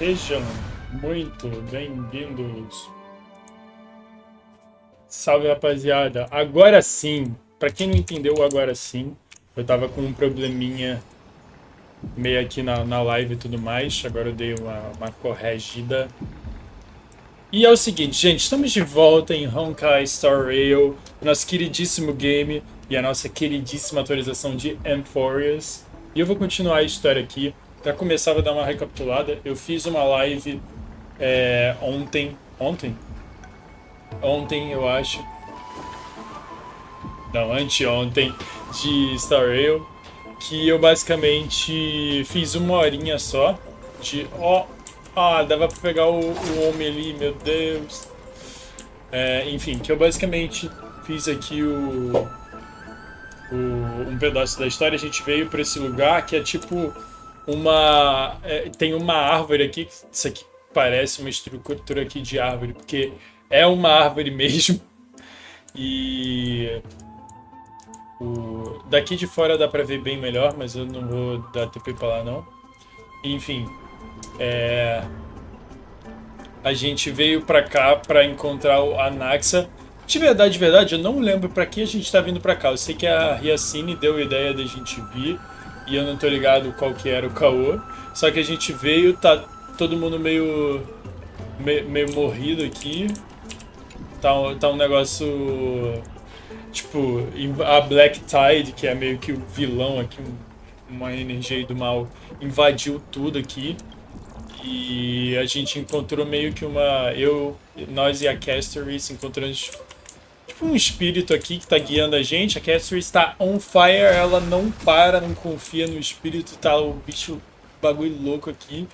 Sejam muito bem-vindos. Salve, rapaziada. Agora sim, pra quem não entendeu, agora sim, eu tava com um probleminha meio aqui na live e tudo mais. Agora eu dei uma corrigida. E é o seguinte, gente, estamos de volta em Honkai Star Rail, nosso queridíssimo game e a nossa queridíssima atualização de Amphoreus. E eu vou continuar a história aqui. Para começar, vou dar uma recapitulada. Eu fiz uma live ontem, eu acho. Não, anteontem, de Star Rail, que eu basicamente fiz uma horinha só de... dava pra pegar o homem ali, meu Deus. Enfim, que eu basicamente fiz aqui um pedaço da história. A gente veio pra esse lugar que é tipo uma... tem uma árvore aqui, isso aqui parece uma estrutura aqui de árvore, porque é uma árvore mesmo. E... daqui de fora dá pra ver bem melhor, mas eu não vou dar TP pra lá não. Enfim, a gente veio pra cá pra encontrar o Anaxa. De verdade, eu não lembro pra que a gente tá vindo pra cá. Eu sei que a Riacine deu a ideia da gente vir e eu não tô ligado qual que era o caô. Só que a gente veio, tá todo mundo meio morrido aqui. Tá um negócio... Tipo, a Black Tide, que é meio que o vilão aqui, uma energia aí do mal, invadiu tudo aqui. E a gente encontrou meio que nós e a Castory se encontramos tipo um espírito aqui que tá guiando a gente. A Castory está on fire, ela não para, não confia no espírito, tá o bicho, bagulho louco aqui.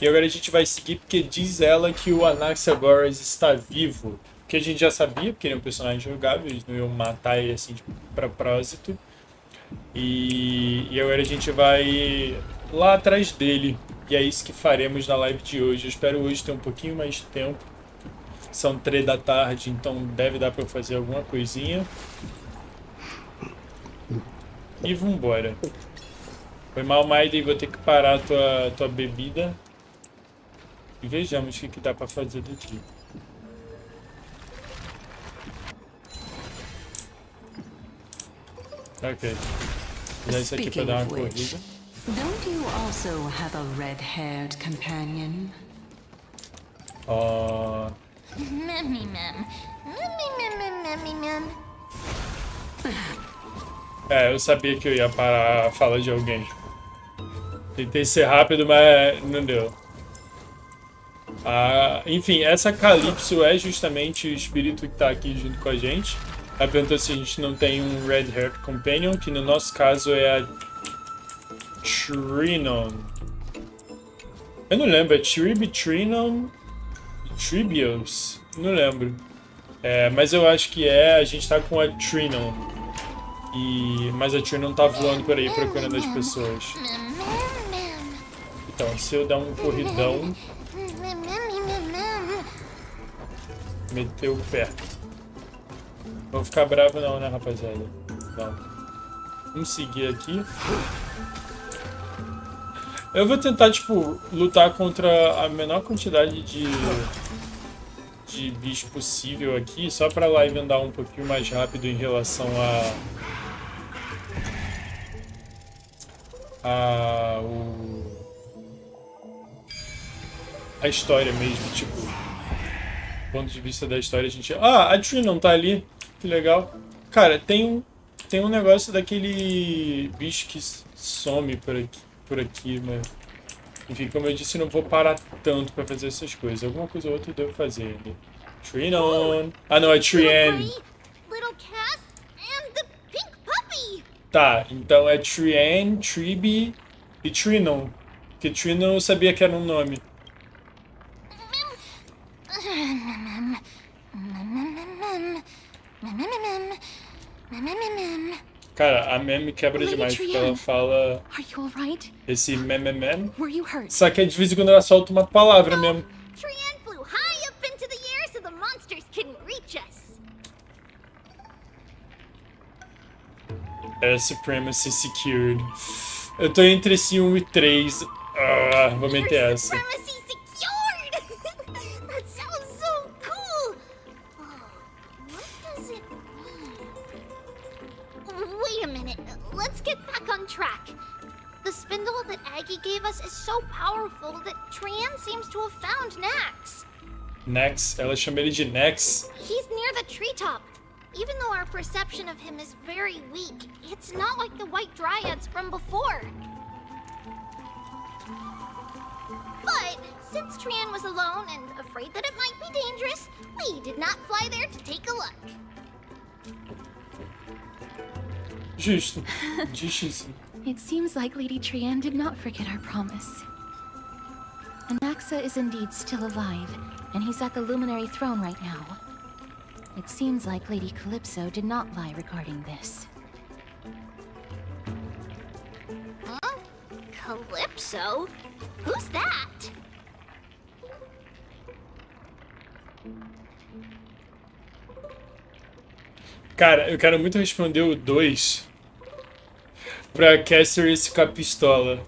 E agora a gente vai seguir porque diz ela que o Anaxa agora está vivo. Que a gente já sabia, porque ele é um personagem jogável, eles não iam matar ele assim de propósito. E agora a gente vai lá atrás dele. E é isso que faremos na live de hoje. Eu espero hoje ter um pouquinho mais de tempo. São 3 da tarde, então deve dar pra eu fazer alguma coisinha. E vambora. Foi mal, Maiden, vou ter que parar a tua bebida. E vejamos o que dá pra fazer daqui. Ok. Vou usar isso aqui pra dar uma corrida. Don't you also have a red-haired companion? Eu sabia que eu ia parar a fala de alguém. Tentei ser rápido, mas não deu. Enfim, essa Calypso é justamente o espírito que tá aqui junto com a gente. Ela perguntou se a gente não tem um Red Haired Companion, que no nosso caso é a Trinon. Eu não lembro, é Trinon? Tribios? Não lembro. Mas eu acho que a gente tá com a Trinon. Mas a Trinon tá voando por aí procurando as pessoas. Então, se eu dar um corridão... Meteu o pé. Não vou ficar bravo não, né, rapaziada? Não. Vamos seguir aqui. Eu vou tentar, tipo, lutar contra a menor quantidade de bicho possível aqui, só pra live andar um pouquinho mais rápido em relação a história mesmo, tipo, do ponto de vista da história a gente... a Tree não tá ali, que legal. Cara, tem um negócio daquele bicho que some por aqui, mas... Enfim, como eu disse, não vou parar tanto pra fazer essas coisas. Alguma coisa ou outra eu devo fazer ainda. Trinon. Não, é Trian. Tá, então é Trian, Tribi e Trinon. Porque Trinon eu sabia que era um nome. Cara, a Mem me quebra demais, porque ela fala esse mem. Só que de vez em quando ela solta uma palavra mesmo. Supremacy Secured. Eu tô entre esse 1 e 3. Vou meter essa. bundle that Aggie gave us is so powerful that Trian seems to have found Nax. Nex, ela chama ele de Nex. He's near the treetop. Even though our perception of him is very weak, it's not like the white dryads from before. But since Trian was alone and afraid that it might be dangerous, we did not fly there to take a look. Justo. Justíssimo. It seems like Lady Trian did not forget our promise. Anaxa is indeed still alive, and he's at the Luminary Throne right now. It seems like Lady Calypso did not lie regarding this. Huh? Calypso? Who's that? Cara, eu quero muito responder o 2 pra Caceres ficar pistola.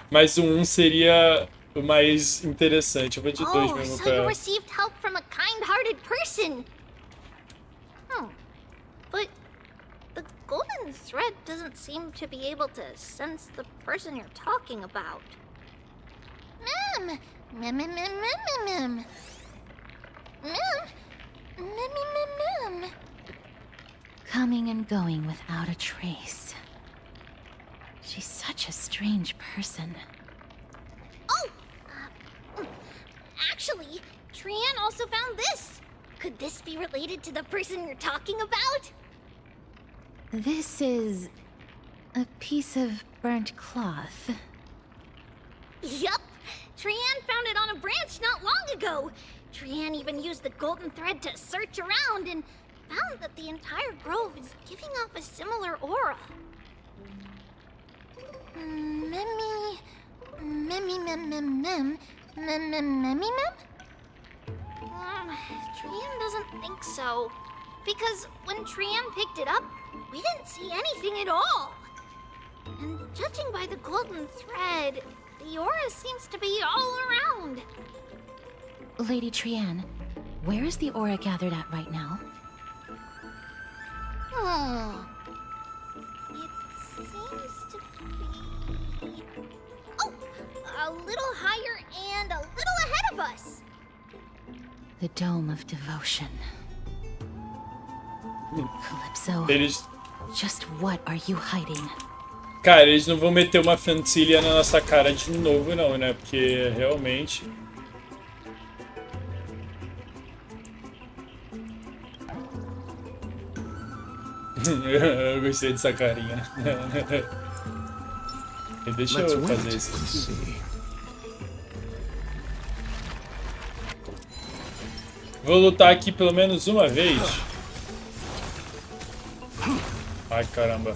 Mas o 1 seria o mais interessante. Eu vou de 2 mesmo so pra... you received help from a kind-hearted person. Oh, but the golden thread doesn't seem to be able to sense the person you're talking about. Mem, mem, mem, mem, mem, mem, mem, mem, mem. Coming and going without a trace. She's such a strange person. Oh, actually, Trian also found this. Could this be related to the person you're talking about? This is a piece of burnt cloth. Yup, Trian found it on a branch not long ago. Trian even used the golden thread to search around and found that the entire grove is giving off a similar aura. Mem, Trian doesn't think so. Because when Trian picked it up, we didn't see anything at all. And judging by the golden thread, the aura seems to be all around. Lady Trian, where is the aura gathered at right now? Oh. It seems to be... Oh! A little higher and a little ahead of us! The Dome of Devotion. Calypso, Eles... just what are you hiding? Cara, eles não vão meter uma fantasia na nossa cara de novo não, né? Porque realmente... Eu gostei dessa carinha. E deixa eu fazer isso. Vou lutar aqui pelo menos uma vez. Ai, caramba.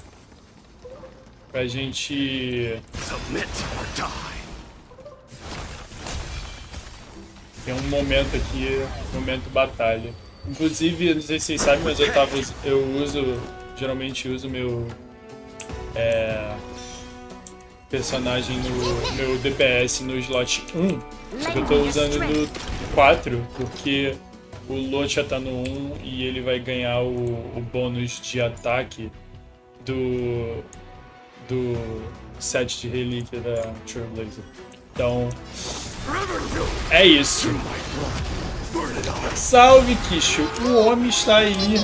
Pra gente... Tem um momento aqui, momento batalha. Inclusive, não sei se vocês sabem, mas geralmente uso meu personagem no meu DPS no slot 1. Só que eu tô usando no 4, porque o Lot já tá no 1 e ele vai ganhar o bônus de ataque do set de relíquia da Trailblazer. Então, é isso. Salve, Kisho! O homem está aí.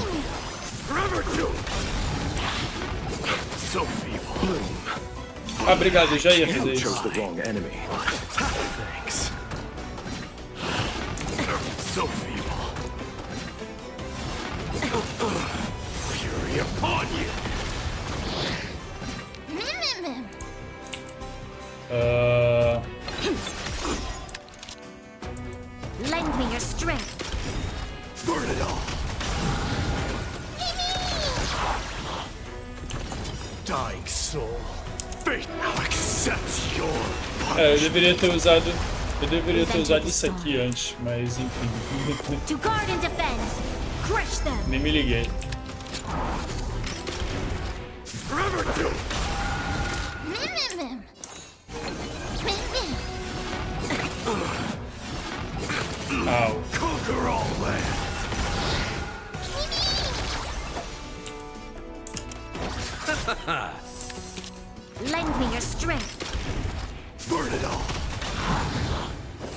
Ah, obrigado, eu já ia fazer isso. Lend me your strength. Burn it all. Dying soul, fate now accepts your Eu deveria ter usado isso aqui antes, mas enfim. To guard and defend. Crush them. Nem me liguei. Au. conquer all lands. Lend me your strength. Burn it all.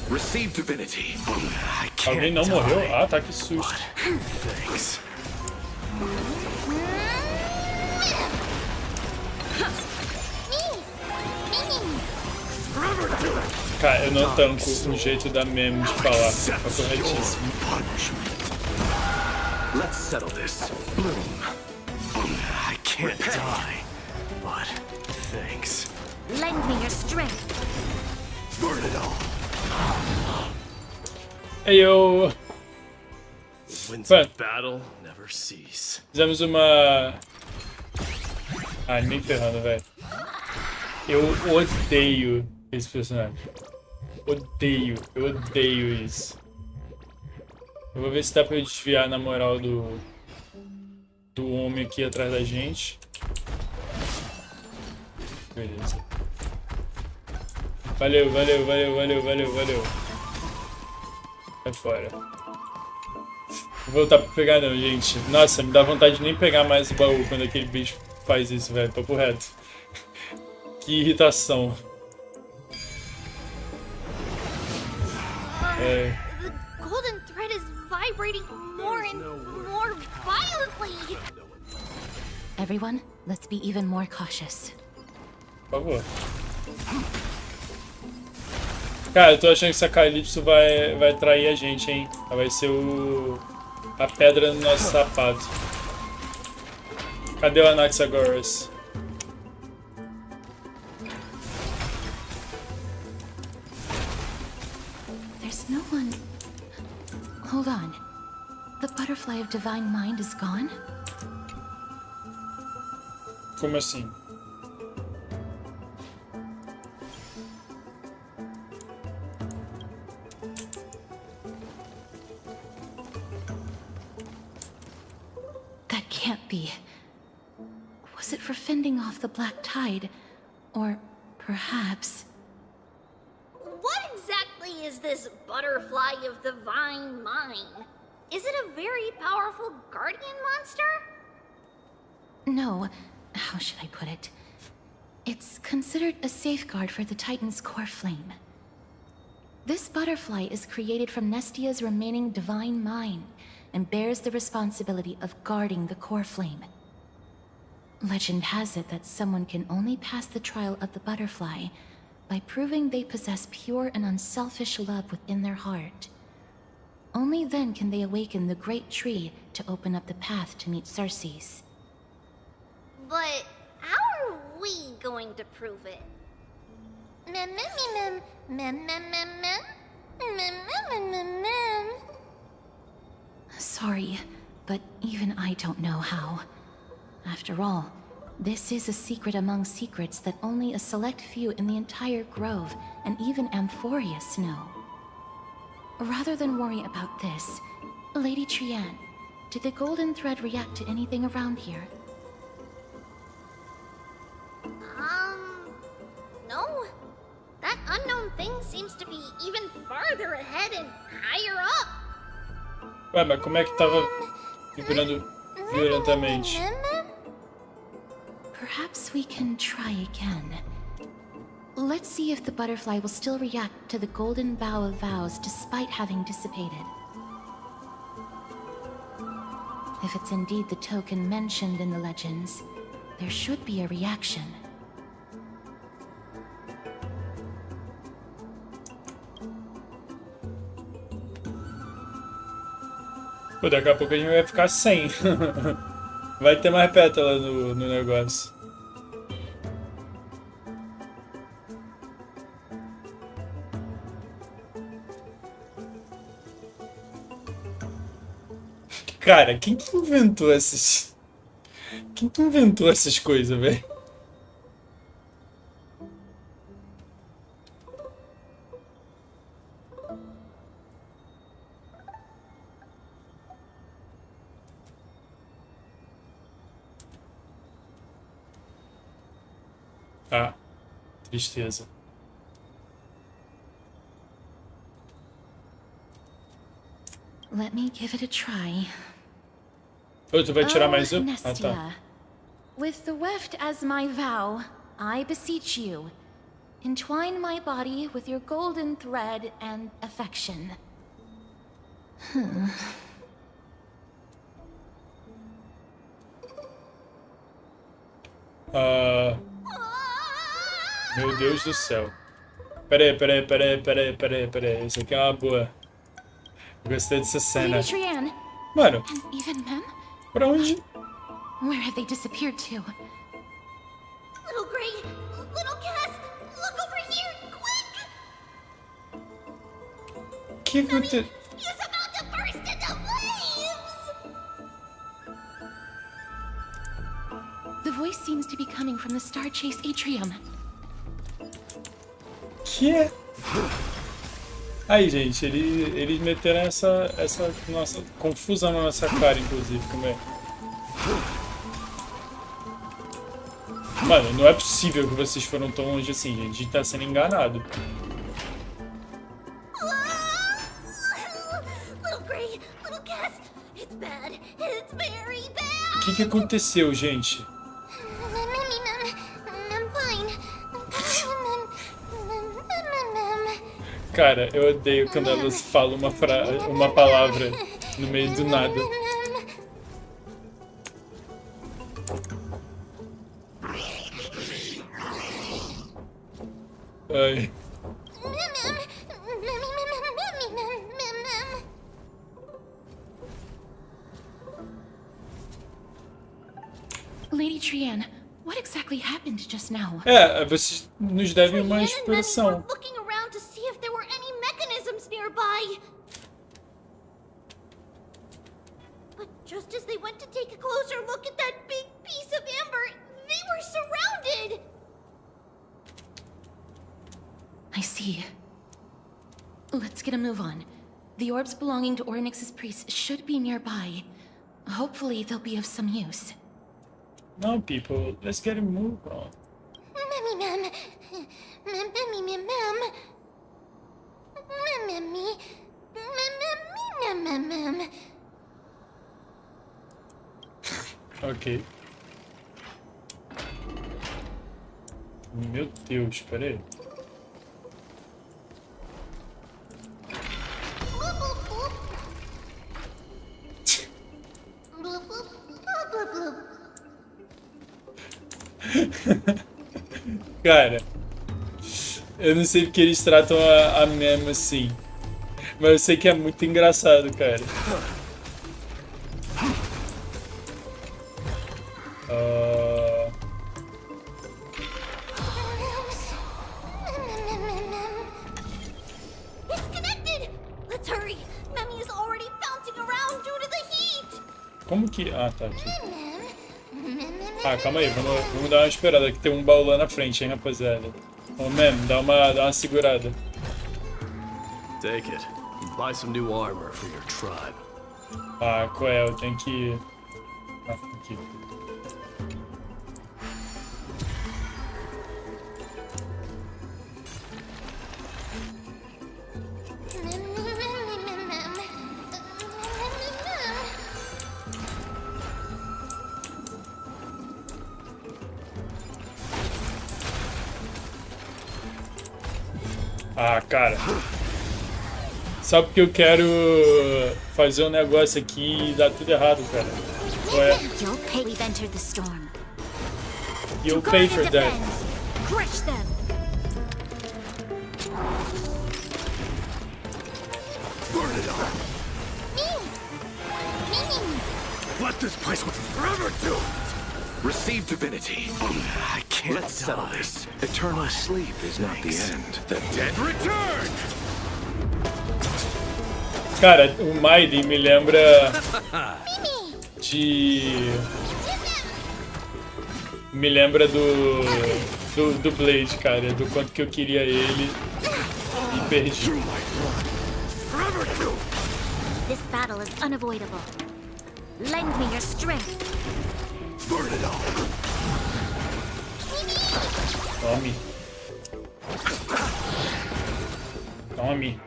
Receive divinity. I can't Alguém não morreu? Ah, tá, que susto. Thanks. Cara, eu não tanco o jeito da meme de falar. Tá corretíssimo. Let's settle this. Bloom. I can't die, but thanks. Lend me your strength. Burn it all. Aí eu... Winds Ué, of battle never cease. fizemos uma... Ah, nem ferrando, velho. Eu odeio esse personagem. Eu odeio isso. Eu vou ver se dá pra eu desviar na moral do homem aqui atrás da gente. Beleza. Valeu. Vai fora. Vou voltar pra pegar não, gente. Nossa, me dá vontade de nem pegar mais o baú quando aquele bicho faz isso, velho. Papo reto. Que irritação. The golden thread is vibrating more and more violently. Everyone, let's be even more cautious. Por favor. Cara, eu tô achando que essa Calypso vai trair a gente, hein? Ela vai ser a pedra no nosso sapato. Cadê o Anaxa agora? There's no one... Hold on. The butterfly of divine mind is gone? Como assim? That can't be. Was it for fending off the black tide? Or perhaps... What exactly is this butterfly of divine mind? Is it a very powerful guardian monster? No, how should I put it? It's considered a safeguard for the Titan's core flame. This butterfly is created from Nestia's remaining divine mind and bears the responsibility of guarding the core flame. Legend has it that someone can only pass the trial of the butterfly by proving they possess pure and unselfish love within their heart. Only then can they awaken the great tree to open up the path to meet Circes. But how are we going to prove it? Mem mem mem mem mem mem mem mem mem mem mem. Sorry, but even I don't know how. After all, this is a secret among secrets that only a select few in the entire grove and even Amphoreus know. Rather than worry about this, Lady Trian, did the golden thread react to anything around here? No. That unknown thing seems to be even farther ahead and higher up. Ué, mas como é que tava vibrando violentamente? Perhaps we can try again. Let's see if the butterfly will still react to the golden bough of vows despite having dissipated. If it's indeed the token mentioned in the legends, there should be a reaction. Pô, daqui a pouco a gente vai ficar sem. Vai ter mais pétala no negócio. Cara, quem que inventou essas... Quem que inventou essas coisas, velho? Ah, tristeza. Let me give it a try. Oh, tu vai tirar mais um? Ah, Nestia. tá. With the weft as my vow, I beseech you, entwine my body with your golden thread and affection. Meu Deus do céu. Peraí. Isso aqui é uma boa. Eu gostei dessa cena. Lady Trian, Mano, and even Mem? pra onde? Where have they disappeared to? Little Gray, little Cass, look over here, quick! O que aconteceu? He's about to burst into flames! The voice seems to be coming from the Star Chase atrium. Que? Aí, gente, eles meteram essa nossa confusão na nossa cara, inclusive, como é. Mano, não é possível que vocês foram tão longe assim, gente. A gente tá sendo enganado. Little Gray, little Cass, it's bad. It's very bad. O que aconteceu, gente? I'm fine. Cara, eu odeio quando elas falam uma palavra no meio do nada. Ai. Lady Trian, what exactly happened just now? É, vocês nos devem uma explicação. We're looking around to see if there were any mechanisms nearby. But just as they went to take a closer look at that big piece of amber, they were surrounded. I see. Let's get a move on. The orbs belonging to Ornyx's priests should be nearby. Hopefully they'll be of some use. Não, people, let's get a move on. Ok. Meu Deus, peraí. Cara, eu não sei porque eles tratam a Mem assim, mas eu sei que é muito engraçado, cara. It's connected. Let's hurry. Memmy is already bouncing around due to the heat. Como que... Ah, tá aqui. Ah, calma aí, vamos dar uma esperada, que tem um baú lá na frente, hein, rapaziada. Ô, Mem, dá uma segurada. Take it and buy some new armor for your tribe. Ah, qual é? Eu tenho que... Ah, aqui. Ah, cara. Só porque eu quero fazer um negócio aqui e dá tudo errado, cara. Qual é? You'll pay. We've entered the storm. You'll pay for that. Crush them. Burn it all! Let this place forever do! Receive divinity. I can't. Let's settle this. Eternal sleep is not the end. The dead return! Cara, o Maiden me lembra de... Me lembra do Blade, cara. Do quanto que eu queria ele e perdi. This battle is unavoidable. Lend me your strength. Burn it all! Tome. Tome.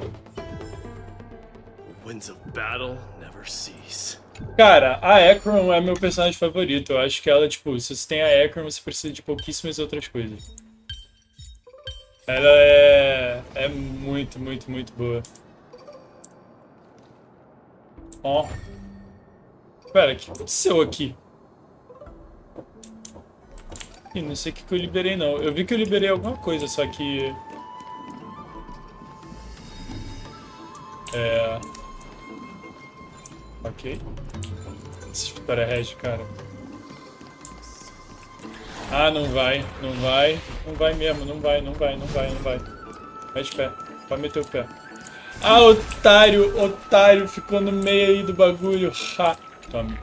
Winds of battle never cease. Cara, a Ekron é meu personagem favorito. Eu acho que ela, tipo, se você tem a Ekron, você precisa de pouquíssimas outras coisas. Ela é muito, muito, muito boa. Ó. Pera, o que aconteceu aqui? Ih, não sei o que eu liberei, não. Eu vi que eu liberei alguma coisa, só que... Ok. Essa história é rege, cara. Ah, não vai. Não vai. Não vai mesmo. Não vai. Vai de pé. Pode meter o pé. Ah, otário. Otário. Ficou no meio aí do bagulho. Ha. Tome.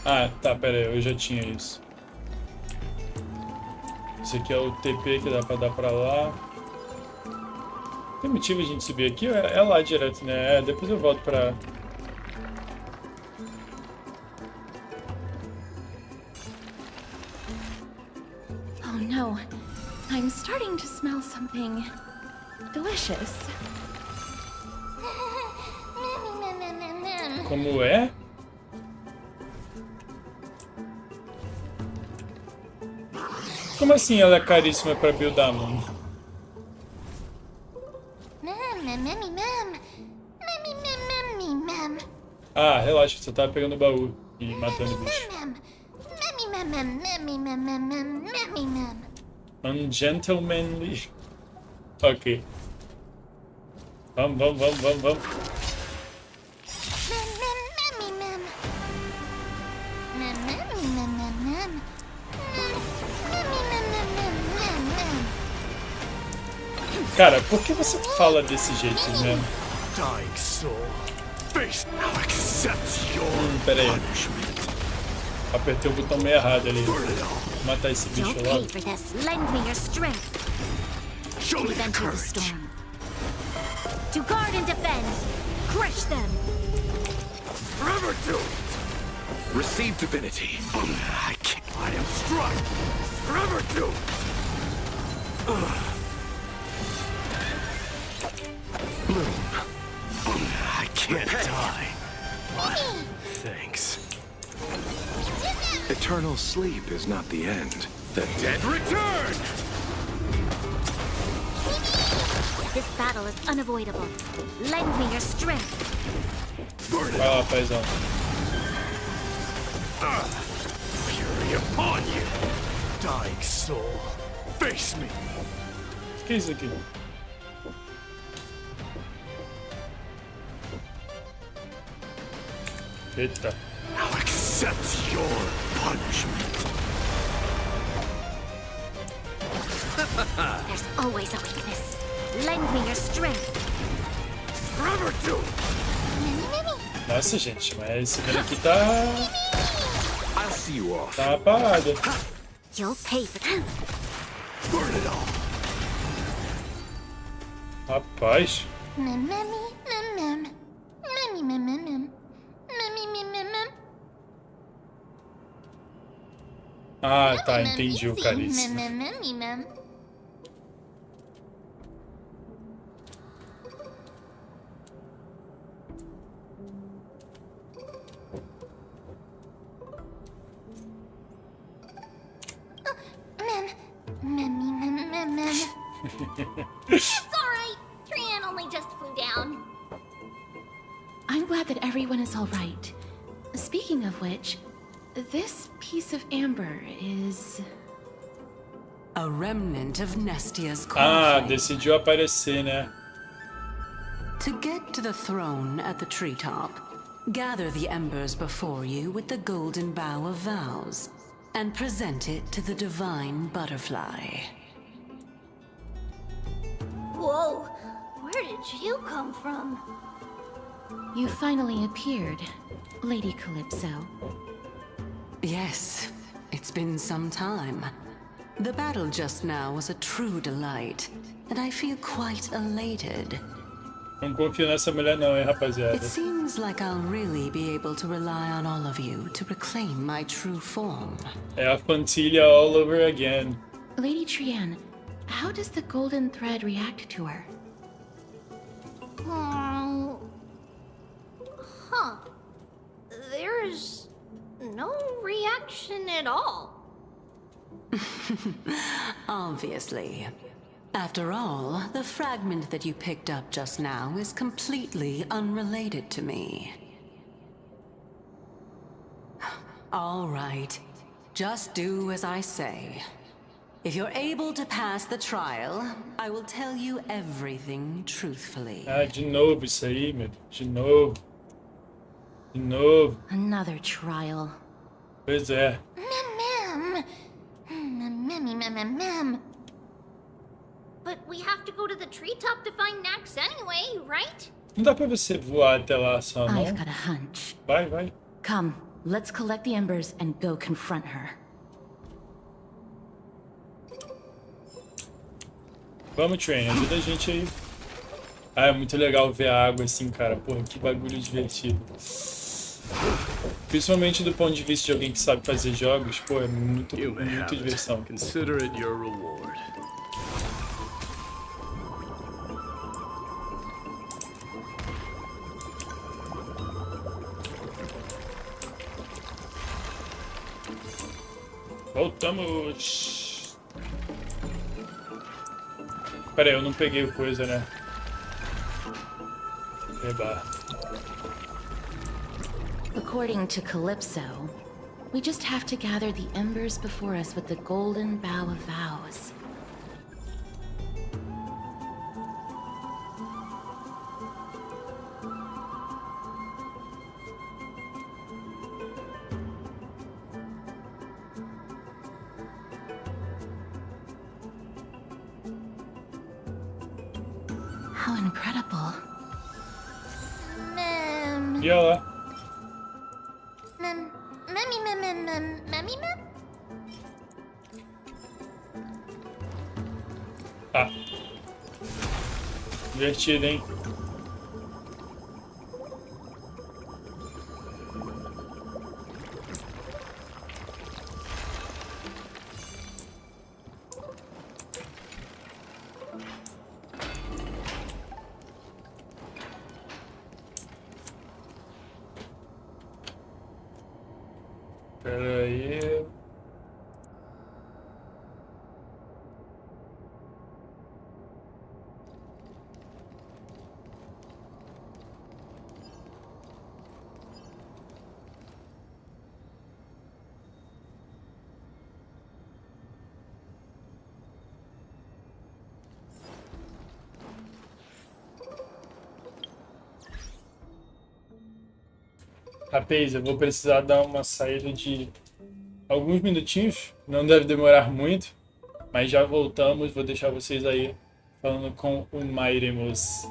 Ah, tá. Pera aí. Eu já tinha isso. Esse aqui é o TP que dá pra dar pra lá. Tem motivo a gente subir aqui? É lá direto, né? Depois eu volto pra... Oh no. I'm starting to smell something delicious. Como é? Como assim ela é caríssima pra buildar, mano? Ah, relaxa, você tava pegando o baú e matando o bicho. Ungentlemanly. Ok. Vamos. Cara, por que você fala desse jeito mesmo? Dying soul, face now accepts your Pera aí. punishment. Apertei o botão meio errado ali. Vou matar esse bicho You'll logo. pay for this. Lend me your strength. Show me Lead them to the courage. storm. To guard and defend. Crush them. Forever do it. Receive divinity. I can't. I am struck. Forever do it. Bloom. I can't die. Thanks. Eternal sleep is not the end. The dead return. This battle is unavoidable. Lend me your strength. Burn it. Vai lá, paizão. Fury upon you. Dying soul, face me. O que é isso aqui? Eita. Now accept your punishment. There's always a weakness. Lend me your strength. Forever do it. Nossa, gente, mas esse cara aqui tá... I'll see you off. Tá uma parada. You'll pay for that. Burn it all. Rapaz. Ah, tá, entendi o caríssimo. It's alright. Trian only just flew down. I'm glad that everyone is all right. Speaking of which, this piece of amber is... A remnant of Nestia's Ah, conflict. decidiu aparecer, né? To get to the throne at the treetop, gather the embers before you with the golden bough of vows, and present it to the divine butterfly. Whoa. Where did you come from? You finally appeared, Lady Calypso. Yes, it's been some time. The battle just now was a true delight, and I feel quite elated. Não confio nessa mulher não, hein, rapaziada. It seems like I'll really be able to rely on all of you to reclaim my true form. É a Fantilha all over again. Lady Trian, How does the golden thread react to her? Huh. There's no reaction at all. Obviously. After all, the fragment that you picked up just now is completely unrelated to me. All right. Just do as I say. If you're able to pass the trial, I will tell you everything truthfully. Ah, de novo isso aí, meu Deus. De novo. De novo. Another trial. Pois é. Mem. But we have to go to the treetop to find Nax anyway, right? Não dá pra você voar até lá só, não? I've got a hunch. Vai, vai. Come, let's collect the embers and go confront her. Vamos, Train, ajuda a gente aí. Ah, é muito legal ver a água assim, cara. Porra, que bagulho divertido. Principalmente do ponto de vista de alguém que sabe fazer jogos, pô, é muito diversão. Consider it your reward. Voltamos! Pera aí, eu não peguei coisa, né? Eba. According to Calypso, we just have to gather the embers before us with the golden bough of vows. How incredible. Mem. E olha lá. Mem. Ah. Divertido, hein? Pera aí. Rapaz, eu vou precisar dar uma saída de alguns minutinhos, não deve demorar muito, mas já voltamos, vou deixar vocês aí falando com o mynameisdiggs.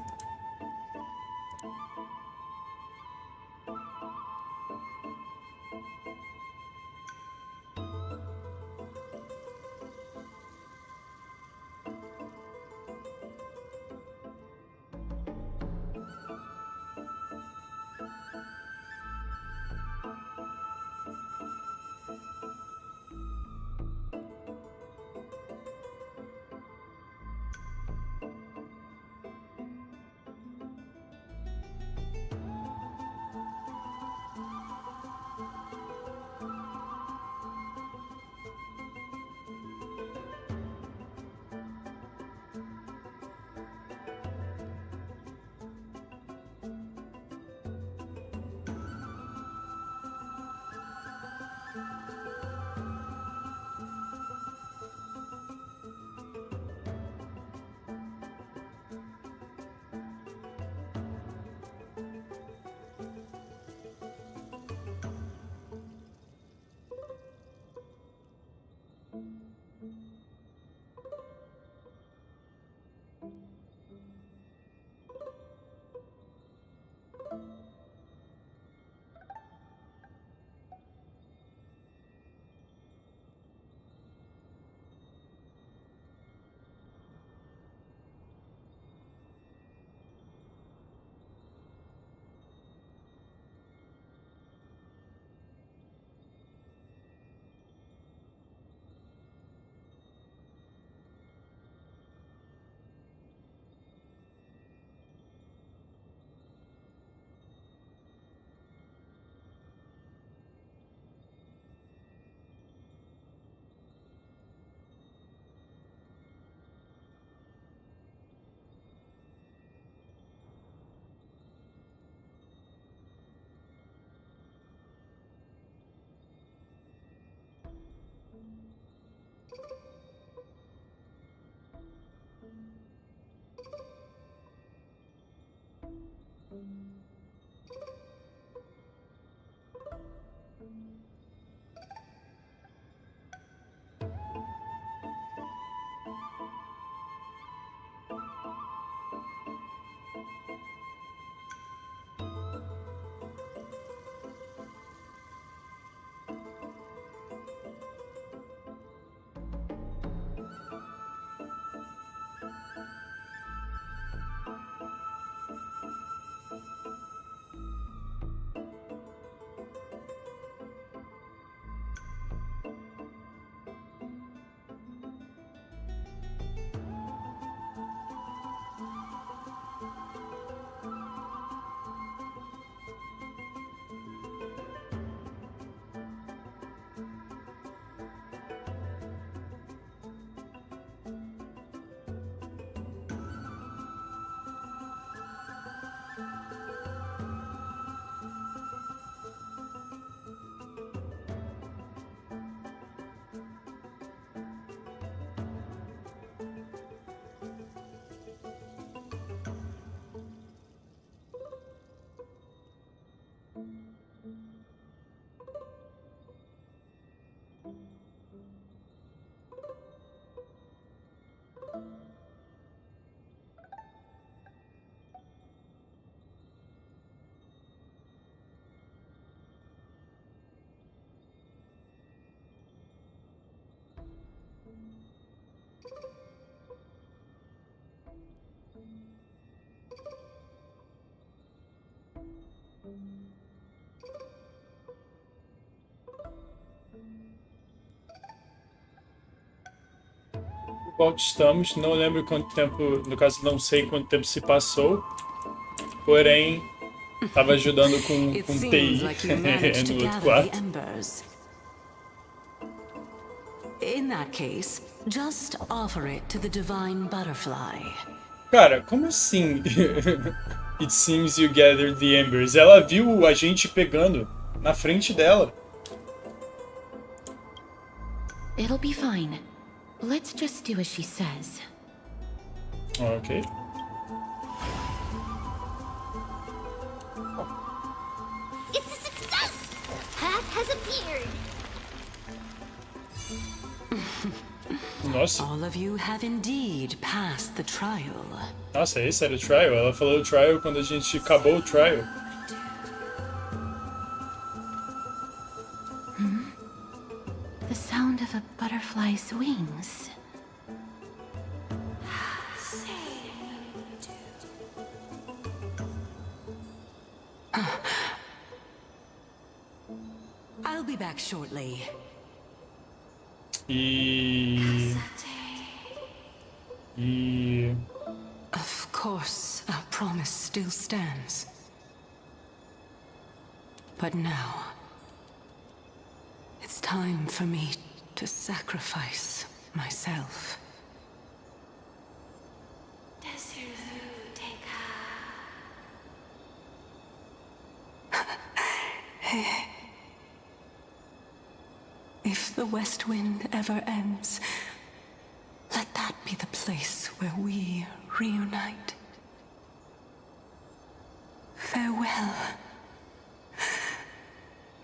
Qual estamos, não lembro quanto tempo, no caso não sei quanto tempo se passou, porém estava ajudando com TI no outro quarto. In that case, just offer it to the divine butterfly. Cara, como assim? It seems you gathered the embers. Ela viu a gente pegando na frente dela. It'll be fine. Let's just do as she says. Ok. It's a success! Path has appeared. Nossa. All of you have indeed passed the trial. Nossa, esse era o trial? Ela falou o trial quando a gente acabou o trial. The sound of a butterfly's wings. I'll be back shortly. E Of course, our promise still stands. But now, it's time for me to sacrifice myself. If the west wind ever ends, let that be the place where we reunite. Farewell,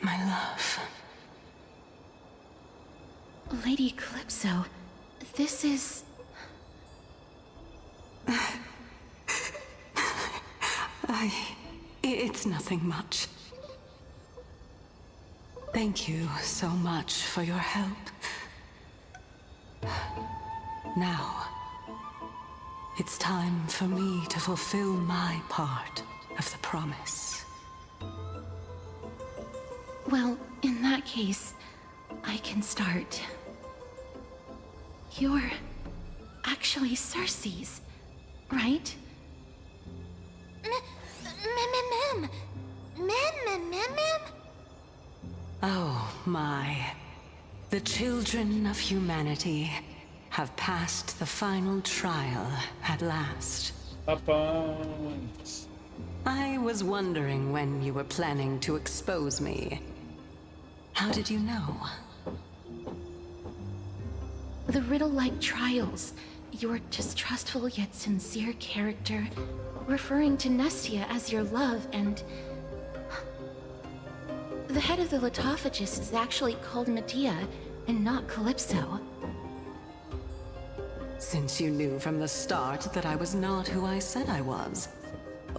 my love. Lady Calypso, this is... It's nothing much. Thank you so much for your help. Now, it's time for me to fulfill my part of the promise. Well, in that case, I can start. You're actually Cersei's, right? Ma'am? Oh my. The children of humanity have passed the final trial at last. Rapaz. I was wondering when you were planning to expose me. How did you know? The riddle-like trials, your distrustful yet sincere character, referring to Nesta as your love, and... The head of the Litophagus is actually called Medea, and not Calypso. Since you knew from the start that I was not who I said I was,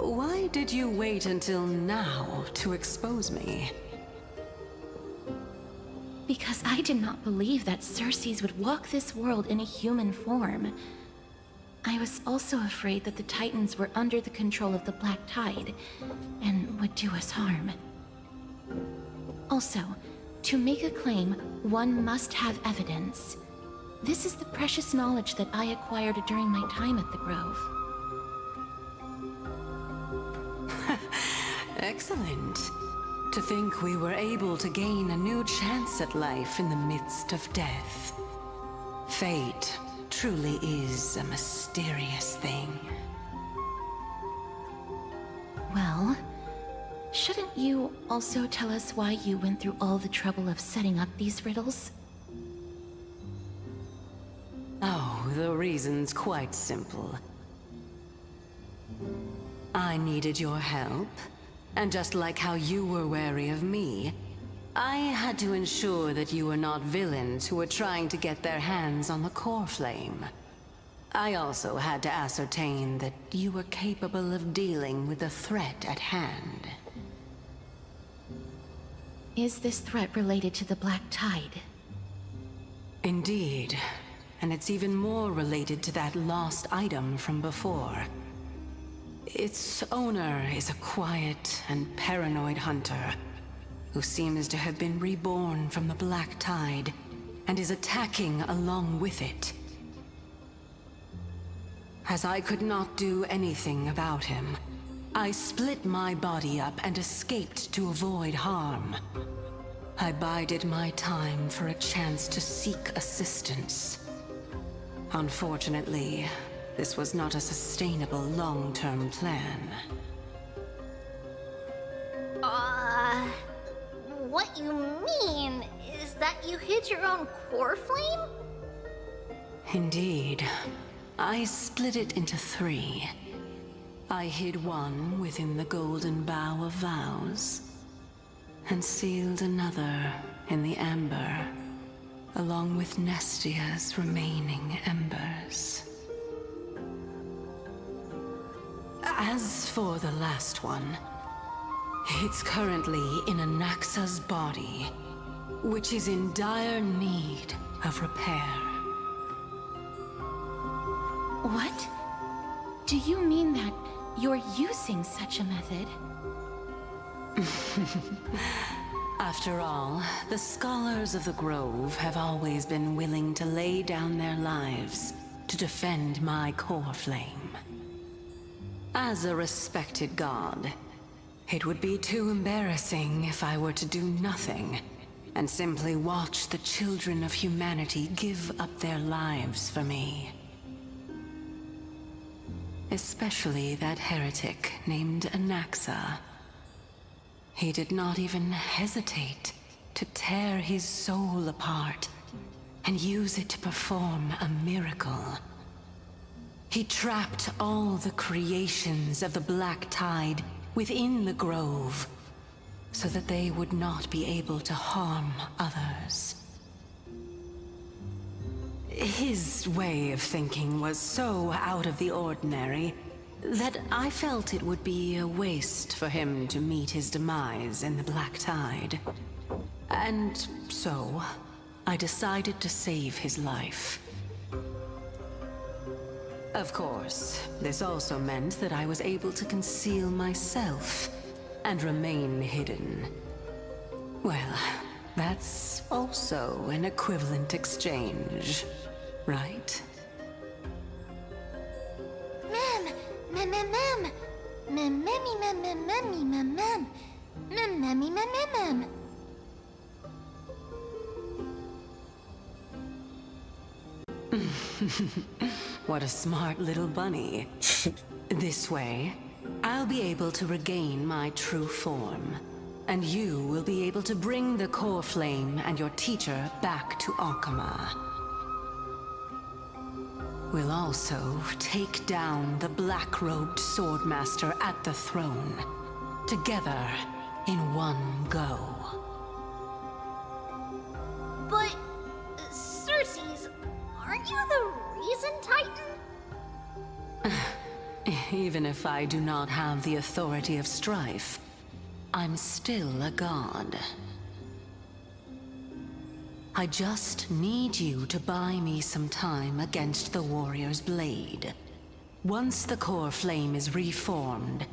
Why did you wait until now to expose me? Because I did not believe that Circes would walk this world in a human form. I was also afraid that the Titans were under the control of the Black Tide and would do us harm. Also, to make a claim, one must have evidence. This is the precious knowledge that I acquired during my time at the Grove. Excellent. To think we were able to gain a new chance at life in the midst of death. Fate truly is a mysterious thing. Well, shouldn't you also tell us why you went through all the trouble of setting up these riddles? Oh, the reason's quite simple. I needed your help, and just like how you were wary of me, I had to ensure that you were not villains who were trying to get their hands on the core flame. I also had to ascertain that you were capable of dealing with the threat at hand. Is this threat related to the Black Tide? Indeed. And it's even more related to that lost item from before. Its owner is a quiet and paranoid hunter who seems to have been reborn from the Black Tide and is attacking along with it. As I could not do anything about him, I split my body up and escaped to avoid harm. I bided my time for a chance to seek assistance. Unfortunately, this was not a sustainable long-term plan. What you mean is that you hid your own core flame? Indeed. I split it into 3. I hid one within the Golden Bough of Vows, and sealed another in the amber, along with Nestia's remaining embers. As for the last one, it's currently in Anaxa's body, which is in dire need of repair. What? Do you mean that you're using such a method? After all, the scholars of the Grove have always been willing to lay down their lives to defend my core flame. As a respected god, it would be too embarrassing if I were to do nothing and simply watch the children of humanity give up their lives for me. Especially that heretic named Anaxa. He did not even hesitate to tear his soul apart and use it to perform a miracle. He trapped all the creations of the Black Tide within the Grove, so that they would not be able to harm others. His way of thinking was so out of the ordinary that I felt it would be a waste for him to meet his demise in the Black Tide. And so, I decided to save his life. Of course, this also meant that I was able to conceal myself and remain hidden. Well, that's also an equivalent exchange, right? What a smart little bunny. This way, I'll be able to regain my true form, and you will be able to bring the core flame and your teacher back to Akama. We'll also take down the black-robed swordmaster at the throne, together in one go. But, Circes, aren't you the reason Titan? even if I do not have the authority of strife, I'm still a god. I just need you to buy me some time against the warrior's blade. Once the core flame is reformed,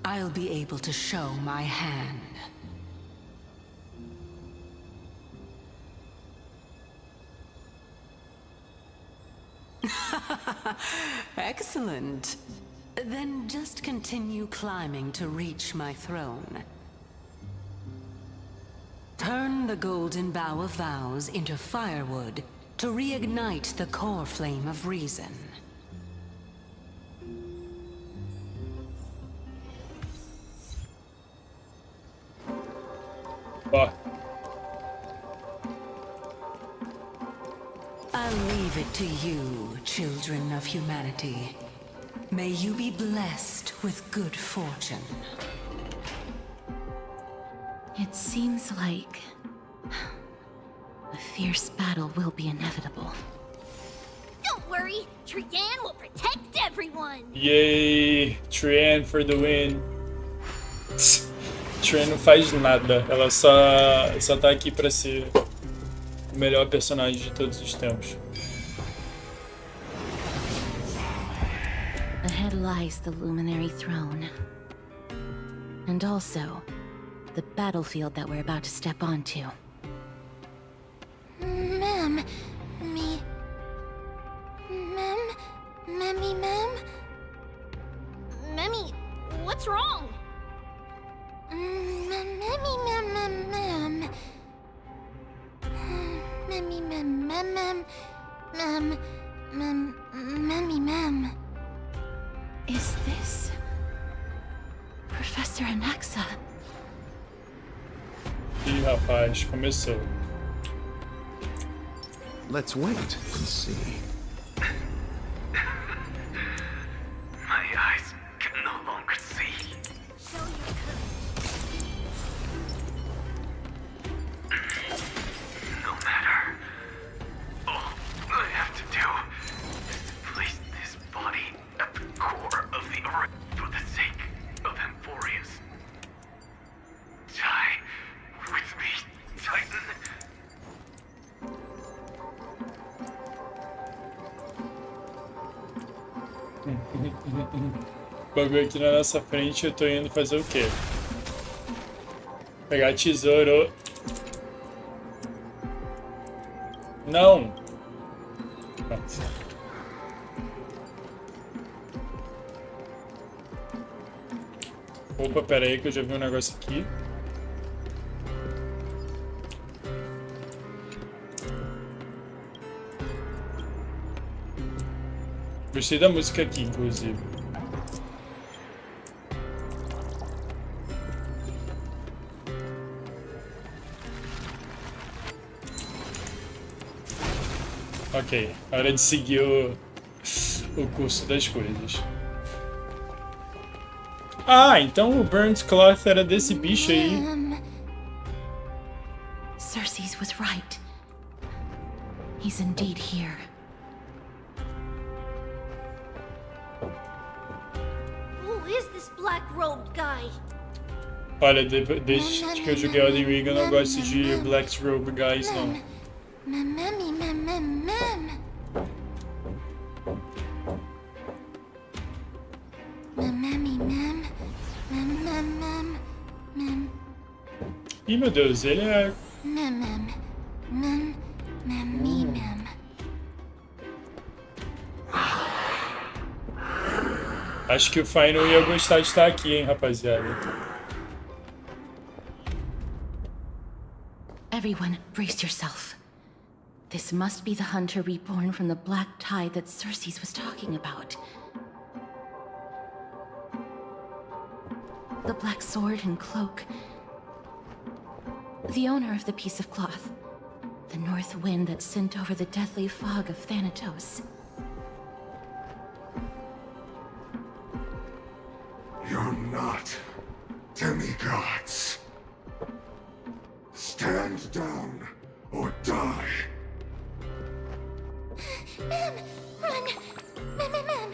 I'll be able to show my hand. Excellent. Then just continue climbing to reach my throne. Turn the golden bough of vows into firewood to reignite the core flame of reason. Ó. I'll leave it to you, children of humanity. May you be blessed with good fortune. It seems like a fierce battle will be inevitable. Don't worry, Trian will protect everyone. Yay! Trian for the win. Trian não faz nada. Ela só tá aqui pra ser o melhor personagem de todos os tempos. Ahead lies the Luminary Throne. And also, the battlefield that we're about to step onto. Ma'am, ma'am? Memmy, what's wrong? Ma'am. Ma'am. Is this Professor Anaxa? Ih, rapaz, começou. Let's wait and see. My eyes can no longer see. Show your courage. No matter. All I have to do is place this body at the core of the array for the sake of Amphoreus. Die with me, Titan. O bagulho aqui na nossa frente, eu tô indo fazer o quê? Pegar tesouro. Não! Nossa. Opa, pera aí que eu já vi um negócio aqui. Gostei da música aqui, inclusive. Ok, hora de seguir o curso das coisas. Ah, então o Burnt Cloth era desse bicho aí. Cersei's was right. He's indeed here. Who is this black-robed guy? Olha, desde que eu joguei Elden Ring eu não gosto de Black Robe Guys, não. Ih, meu Deus, ele é... Acho que o Final ia gostar de estar aqui, hein, rapaziada. Everyone, brace yourself. This must be the hunter reborn from the black tide that Cersei's was talking about. The black sword and cloak. The owner of the piece of cloth. The north wind that sent over the deathly fog of Thanatos. You're not demigods. Stand down or die. Ma'am, run! Ma'am!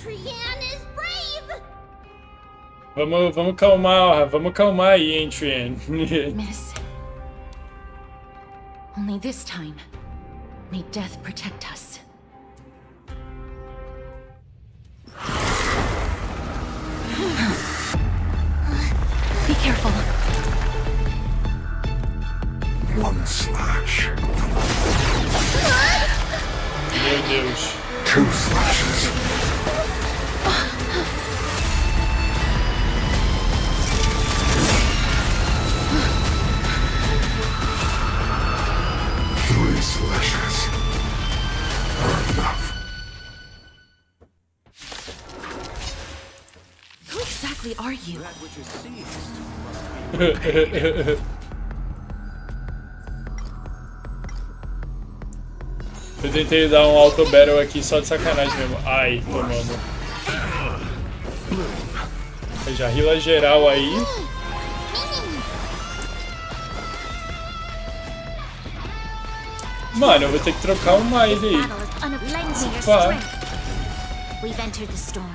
Trian is brave! Vamos calmar aí, hein, Trian. Miss. Only this time, may death protect us. Be careful. One slash. Meu Deus. 2 slashes. 3 slashes. Are enough. Who exactly are you? Eu tentei dar um auto battle aqui só de sacanagem mesmo. Ai, tomando. Já heala geral aí. Mano, eu vou ter que trocar o Maid aí. Pá. We've entered the storm.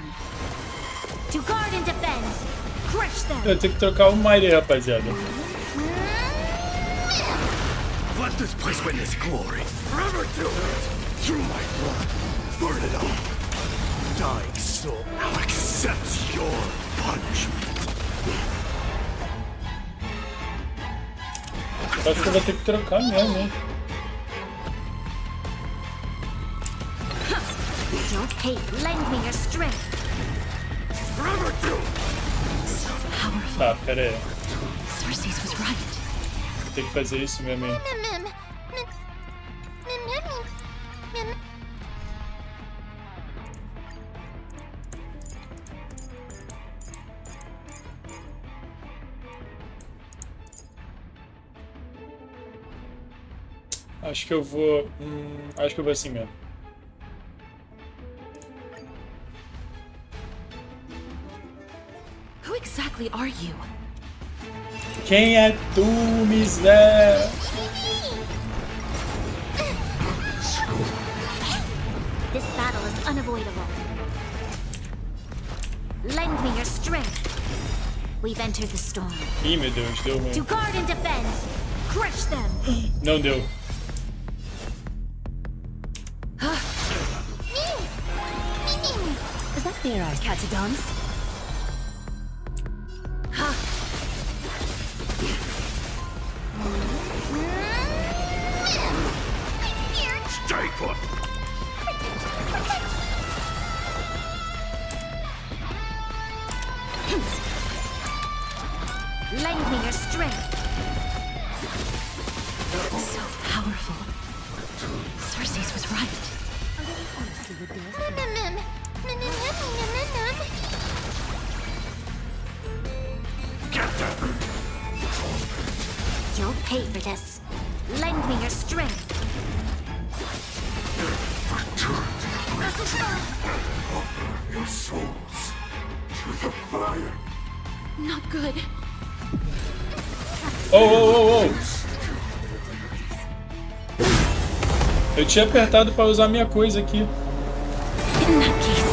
To guard and defend. Crush them. Eu tenho que trocar o Maid aí, rapaziada. Let this place witness glory. Forever do it. Through my blood. Burn it up. Dying soul now accepts your punishment. Acho que eu vou ter que trocar mesmo, hein? Don't hate. Lend me your strength. Forever do it. So powerful. Tá, pera aí. Cersei's was right. Vou ter que fazer isso mesmo, hein? Acho que eu vou... acho que eu vou assim mesmo. Who exactly are you? Quem é tu, miséria? This battle is unavoidable. Lend me your strength. We've entered the storm. Ih, meu Deus, deu ruim. To guard and defend. Crush them. Não deu. Is that their Catadons? Stay put. Lend me your strength. So powerful. Cersei's was right. Get them. You'll pay for this. Lend me your strength. Offer your souls to the fire. Not good. Oh. Eu tinha apertado para usar minha coisa aqui. In that case.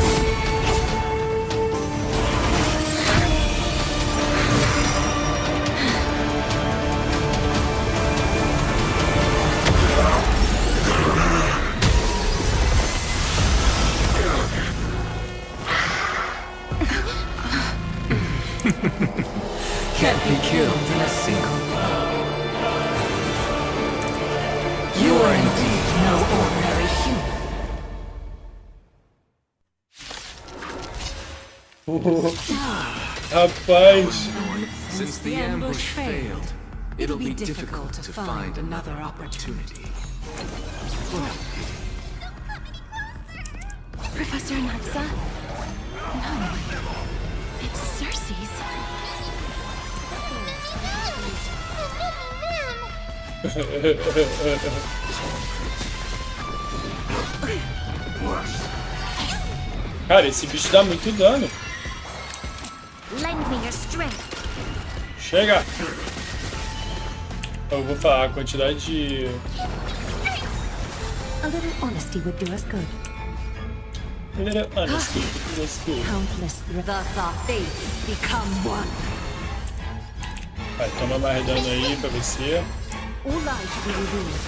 Can't be killed in a single blow. You are indeed no ordinary human. Rapaz. Since the ambush failed, it'll be difficult to find another opportunity. Professor Anaxa? No. It's Cersei's. Cara, esse bicho dá muito dano. Lend me your strength. Chega! Eu vou falar a quantidade de... A little honesty would do us good. Primeiro é Honesty. Countless thus our fates become one. Vai, toma mais dano aí pra você. All light to be revealed.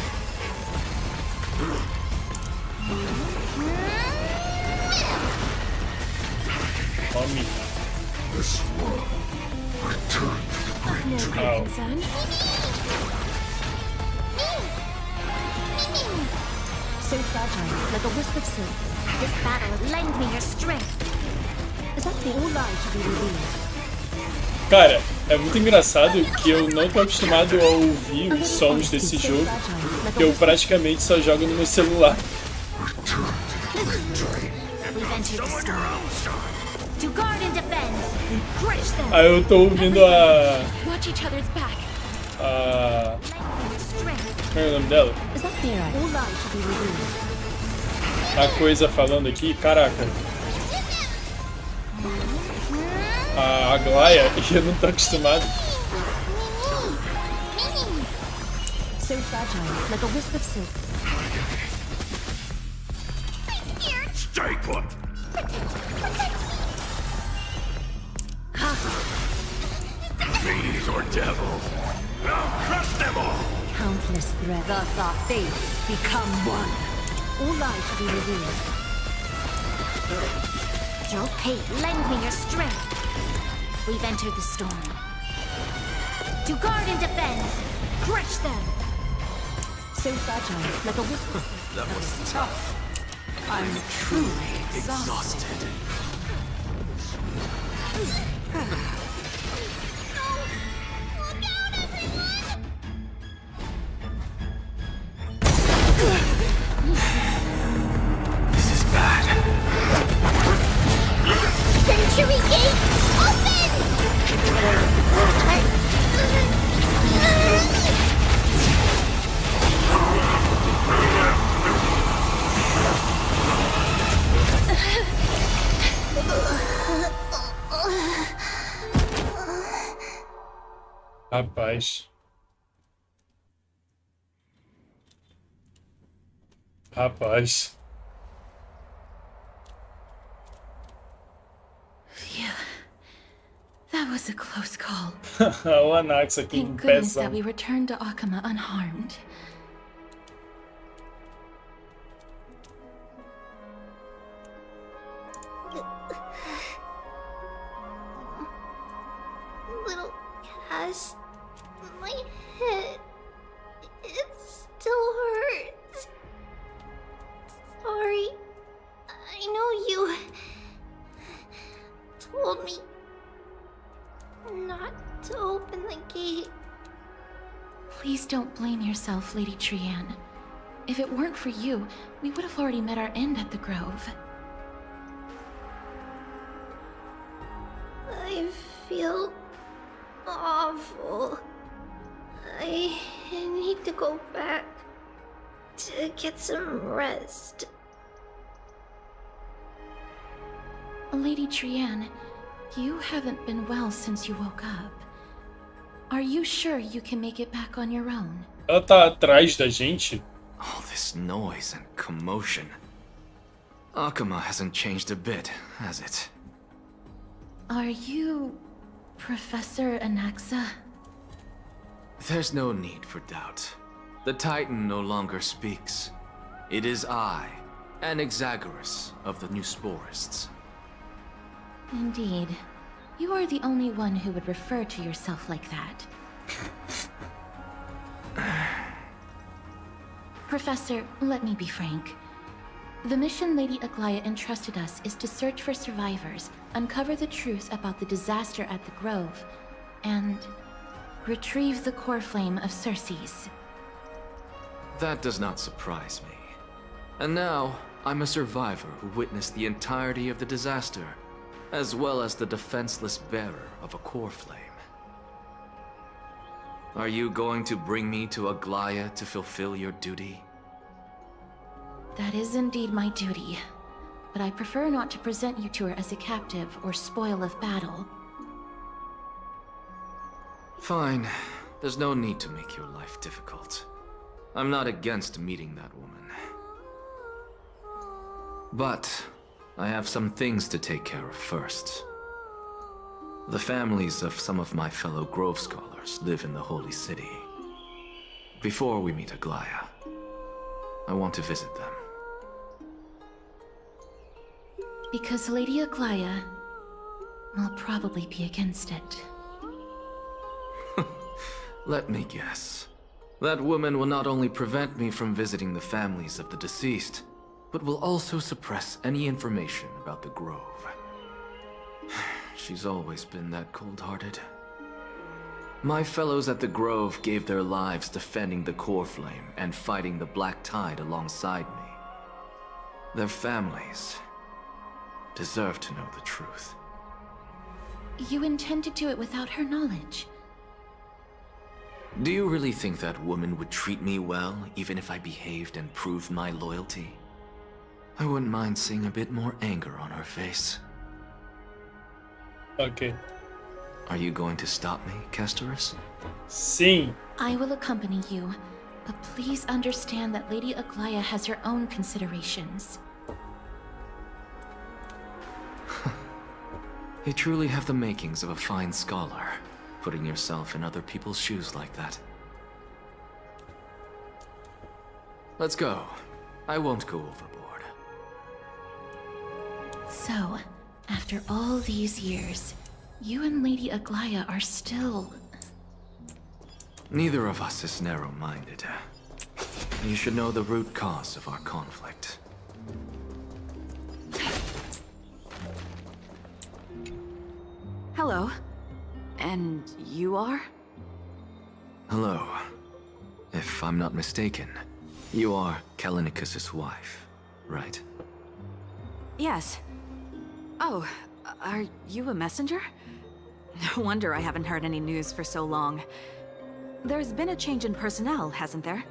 Tome. This world returned to the great tree. Ow. Concern? So fragile, like a wisp of silk. This battle lend me your strength. Is that the all light to be revealed? Cara, é muito engraçado que eu não tô acostumado a ouvir os sons desse jogo, que eu praticamente só jogo no meu celular. We've entered the storm. To guard and defend. Crush them. Aí eu tô ouvindo Watch each other's back. a... Your strength. Qual é o nome dela? Is that the all light to be revealed? A coisa falando aqui, caraca. A Aglaia, eu não tô acostumado. So fragile, like a wisp of silk. Stay put. Fiends or devils, I'll crush them all. Countless threads. Thus our fates become one. All light to be revealed. Your hate, lend me your strength. We've entered the storm. To guard and defend. Crush them. So fragile, like a wisp of silk. That was tough. I'm truly exhausted. This is bad. Century Gate, open! Rapaz. Rapaz. Phew. That was a close call. O Anaxa aqui em Thank goodness peça. that we returned to Akama unharmed. Little Cass, my head, it still hurts. Sorry, I know you told me not to open the gate. Please don't blame yourself, Lady Trianne. If it weren't for you, we would have already met our end at the Grove. I feel awful. I need to go back to get some rest. Lady Trianne, you haven't been well since you woke up. Are you sure you can make it back on your own? Ela tá atrás da gente? All this noise and commotion. Akama hasn't changed a bit, has it? Are you Professor Anaxa? There's no need for doubt. The Titan no longer speaks. It is I, Anaxagoras of the New Sporists. Indeed. You are the only one who would refer to yourself like that. Professor, let me be frank. The mission Lady Aglaia entrusted us is to search for survivors, uncover the truth about the disaster at the Grove, and retrieve the core flame of Circe's. That does not surprise me. And now, I'm a survivor who witnessed the entirety of the disaster, as well as the defenseless bearer of a core flame. Are you going to bring me to Aglaia to fulfill your duty? That is indeed my duty, but I prefer not to present you to her as a captive or spoil of battle. Fine. There's no need to make your life difficult. I'm not against meeting that woman. But I have some things to take care of first. The families of some of my fellow Grove Scholars live in the Holy City. Before we meet Aglaya, I want to visit them. Because Lady Aglaya will probably be against it. Let me guess. That woman will not only prevent me from visiting the families of the deceased, but will also suppress any information about the Grove. She's always been that cold-hearted. My fellows at the Grove gave their lives defending the Core Flame and fighting the Black Tide alongside me. Their families deserve to know the truth. You intend to do it without her knowledge? Do you really think that woman would treat me well, even if I behaved and proved my loyalty? I wouldn't mind seeing a bit more anger on her face. Ok. Are you going to stop me, Castorus? Sim. I will accompany you, but please understand that Lady Aglaya has her own considerations. You truly have the makings of a fine scholar, putting yourself in other people's shoes like that. Let's go. I won't go overboard. So, after all these years, you and Lady Aglaya are still... Neither of us is narrow-minded. You should know the root cause of our conflict. Hello. And you are? Hello. If I'm not mistaken, you are Callinicus's wife, right? Yes. Oh, are you a messenger? No wonder I haven't heard any news for so long. There's been a change in personnel, hasn't there?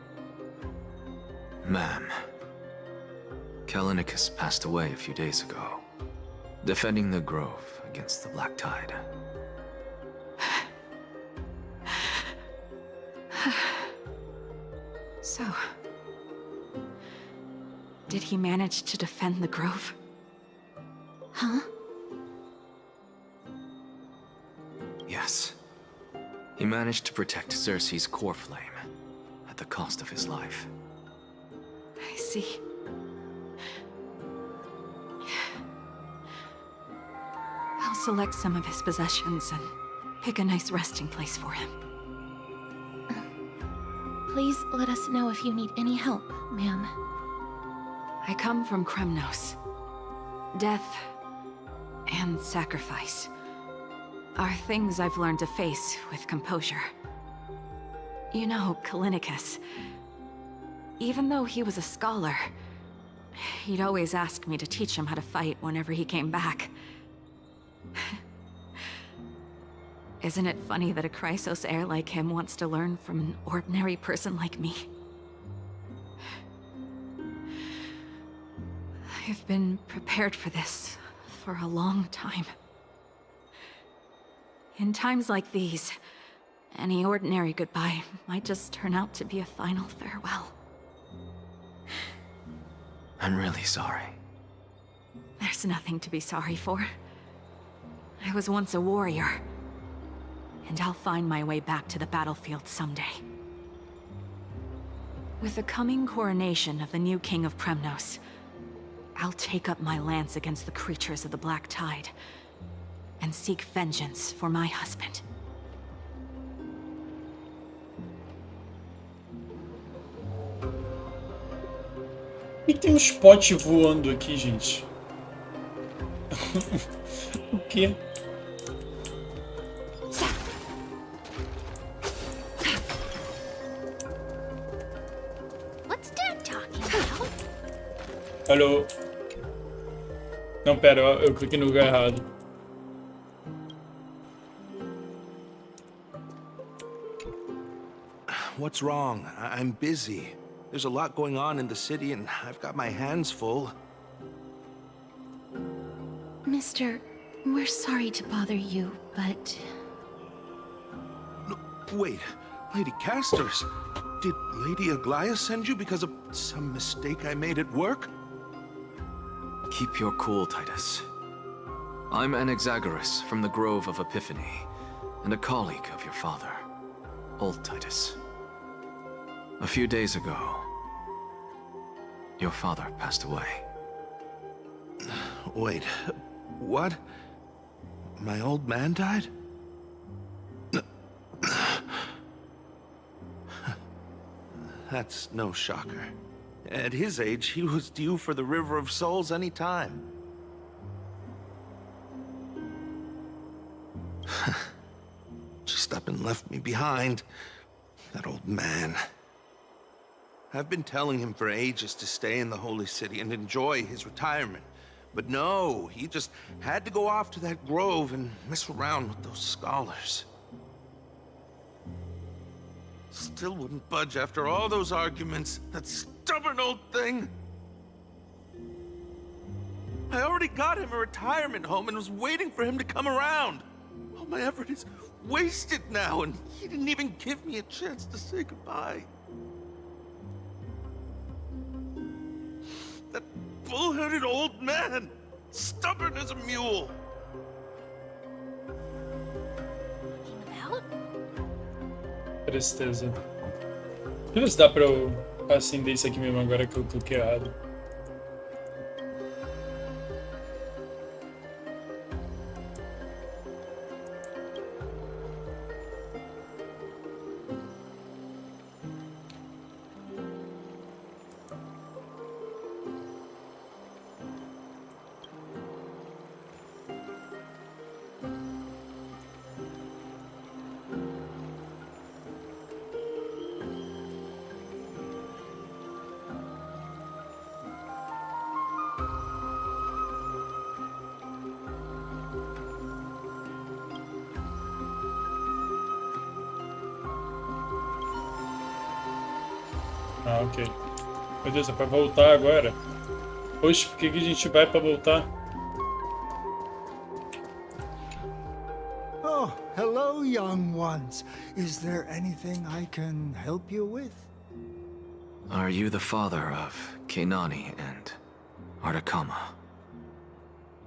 Ma'am, Callinicus passed away a few days ago, defending the Grove against the Black Tide. So... did he manage to defend the Grove? Huh? Yes. He managed to protect Cersei's core flame, at the cost of his life. I see. I'll select some of his possessions and pick a nice resting place for him. Please let us know if you need any help, ma'am. I come from Kremnos. Death and sacrifice are things I've learned to face with composure. You know, Callinicus, even though he was a scholar, he'd always ask me to teach him how to fight whenever he came back. Isn't it funny that a Chrysos heir like him wants to learn from an ordinary person like me? I've been prepared for this for a long time. In times like these, any ordinary goodbye might just turn out to be a final farewell. I'm really sorry. There's nothing to be sorry for. I was once a warrior, and I'll find my way back to the battlefield someday. With the coming coronation of the new king of Kremnos, I'll take up my lance against the creatures of the Black Tide, and seek vengeance for my husband. Por que tem um spot voando aqui, gente? O quê? What's Dad talking about? Alô? Não, pera, eu cliquei no lugar errado. What's wrong? I'm busy. There's a lot going on in the city, and I've got my hands full. Mister, we're sorry to bother you, but... No, wait, Lady Casters, did Lady Aglaya send you because of some mistake I made at work? Keep your cool, Titus. I'm Anaxagoras from the Grove of Epiphany, and a colleague of your father, old Titus. A few days ago, your father passed away. Wait, what? My old man died? That's no shocker. At his age, he was due for the River of Souls any time. Just up and left me behind. That old man. I've been telling him for ages to stay in the Holy City and enjoy his retirement. But no, he just had to go off to that grove and mess around with those scholars. Still wouldn't budge after all those arguments. That stubborn old thing. I already got him a retirement home and was waiting for him to come around. All my effort is wasted now, and he didn't even give me a chance to say goodbye. That bull-headed old man, stubborn as a mule. Came about? Tristeza. Deixa eu ver se dá pra eu acender isso aqui mesmo agora que eu cliquei errado. Ah, ok. Meu Deus, é pra voltar agora? Poxa, por que a gente vai pra voltar? Oh, hello, young ones. Is there anything I can help you with? Are you the father of Kenani and Artakama?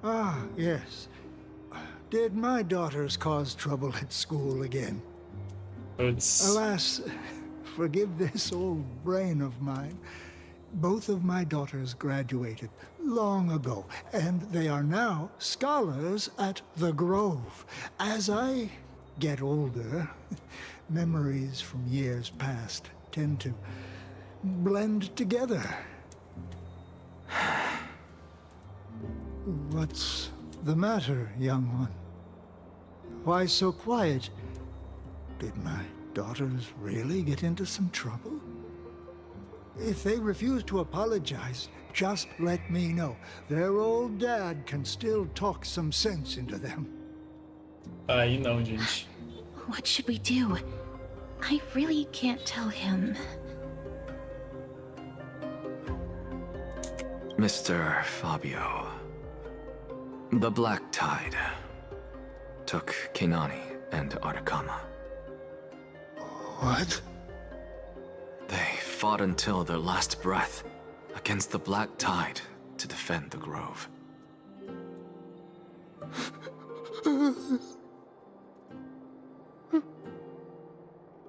Ah, yes. Did my daughters cause trouble at school again? Alas, forgive this old brain of mine. Both of my daughters graduated long ago, and they are now scholars at the Grove. As I get older, memories from years past tend to blend together. What's the matter, young one? Why so quiet? Did my daughters really get into some trouble? If they refuse to apologize, just let me know. Their old dad can still talk some sense into them. Aí não, gente. What should we do? I really can't tell him. Mr. Fabio, the Black Tide took Kenani and Artakama. What? They fought until their last breath against the Black Tide to defend the Grove.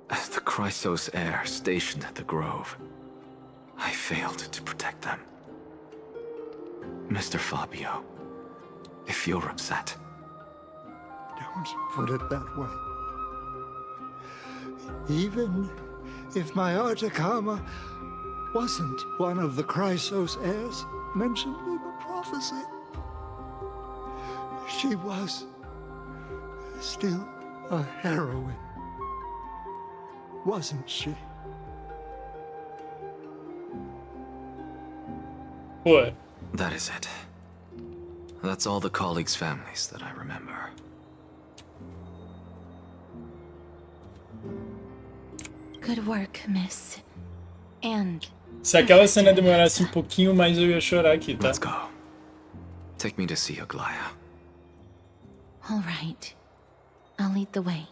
As the Chrysos heir stationed at the Grove, I failed to protect them. Mr. Fabio, if you're upset... Don't put it that way. Even if my Artakama wasn't one of the Chrysos heirs mentioned in the prophecy, she was still a heroine, wasn't she? What? That is it. That's all the colleagues' families that I remember. Good work, miss. And... Se aquela cena demorasse um pouquinho mais, eu ia chorar aqui, tá? Let's go. Take me to see Aglaya. All right. I'll lead the way.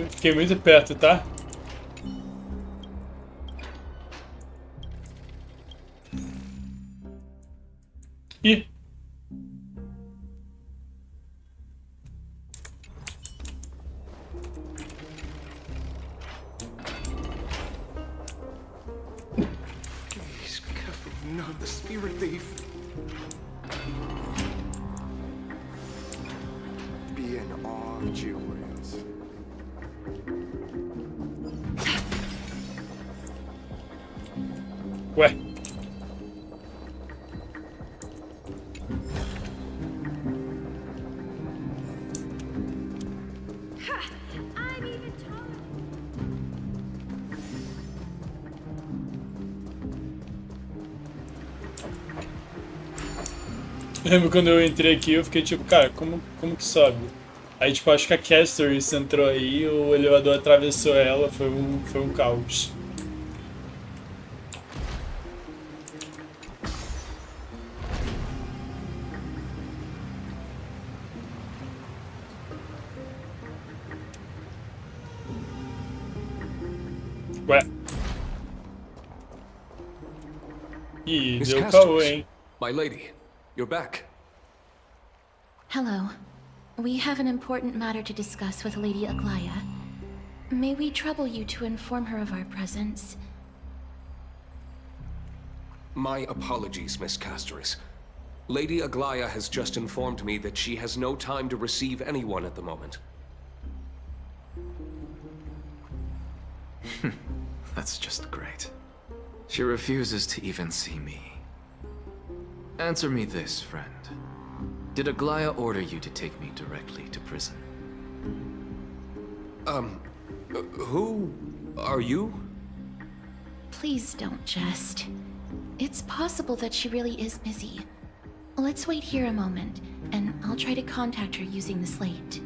Fiquei muito perto, tá? Ih! Please be careful, not the spirit thief. Be in awe of Julius. Ué. Lembro quando eu entrei aqui, eu fiquei tipo, cara, como que sobe? Aí tipo, acho que a Castoris entrou aí, o elevador atravessou ela, foi um caos. Ué. Ih, Miss deu caô, Castoris, hein? my lady, you're back. Hello. We have an important matter to discuss with Lady Aglaya. May we trouble you to inform her of our presence? My apologies, Miss Castoris. Lady Aglaya has just informed me that she has no time to receive anyone at the moment. That's just great. She refuses to even see me. Answer me this, friend. Did Aglaya order you to take me directly to prison? Who are you? Please don't jest. It's possible that she really is busy. Let's wait here a moment, and I'll try to contact her using the slate.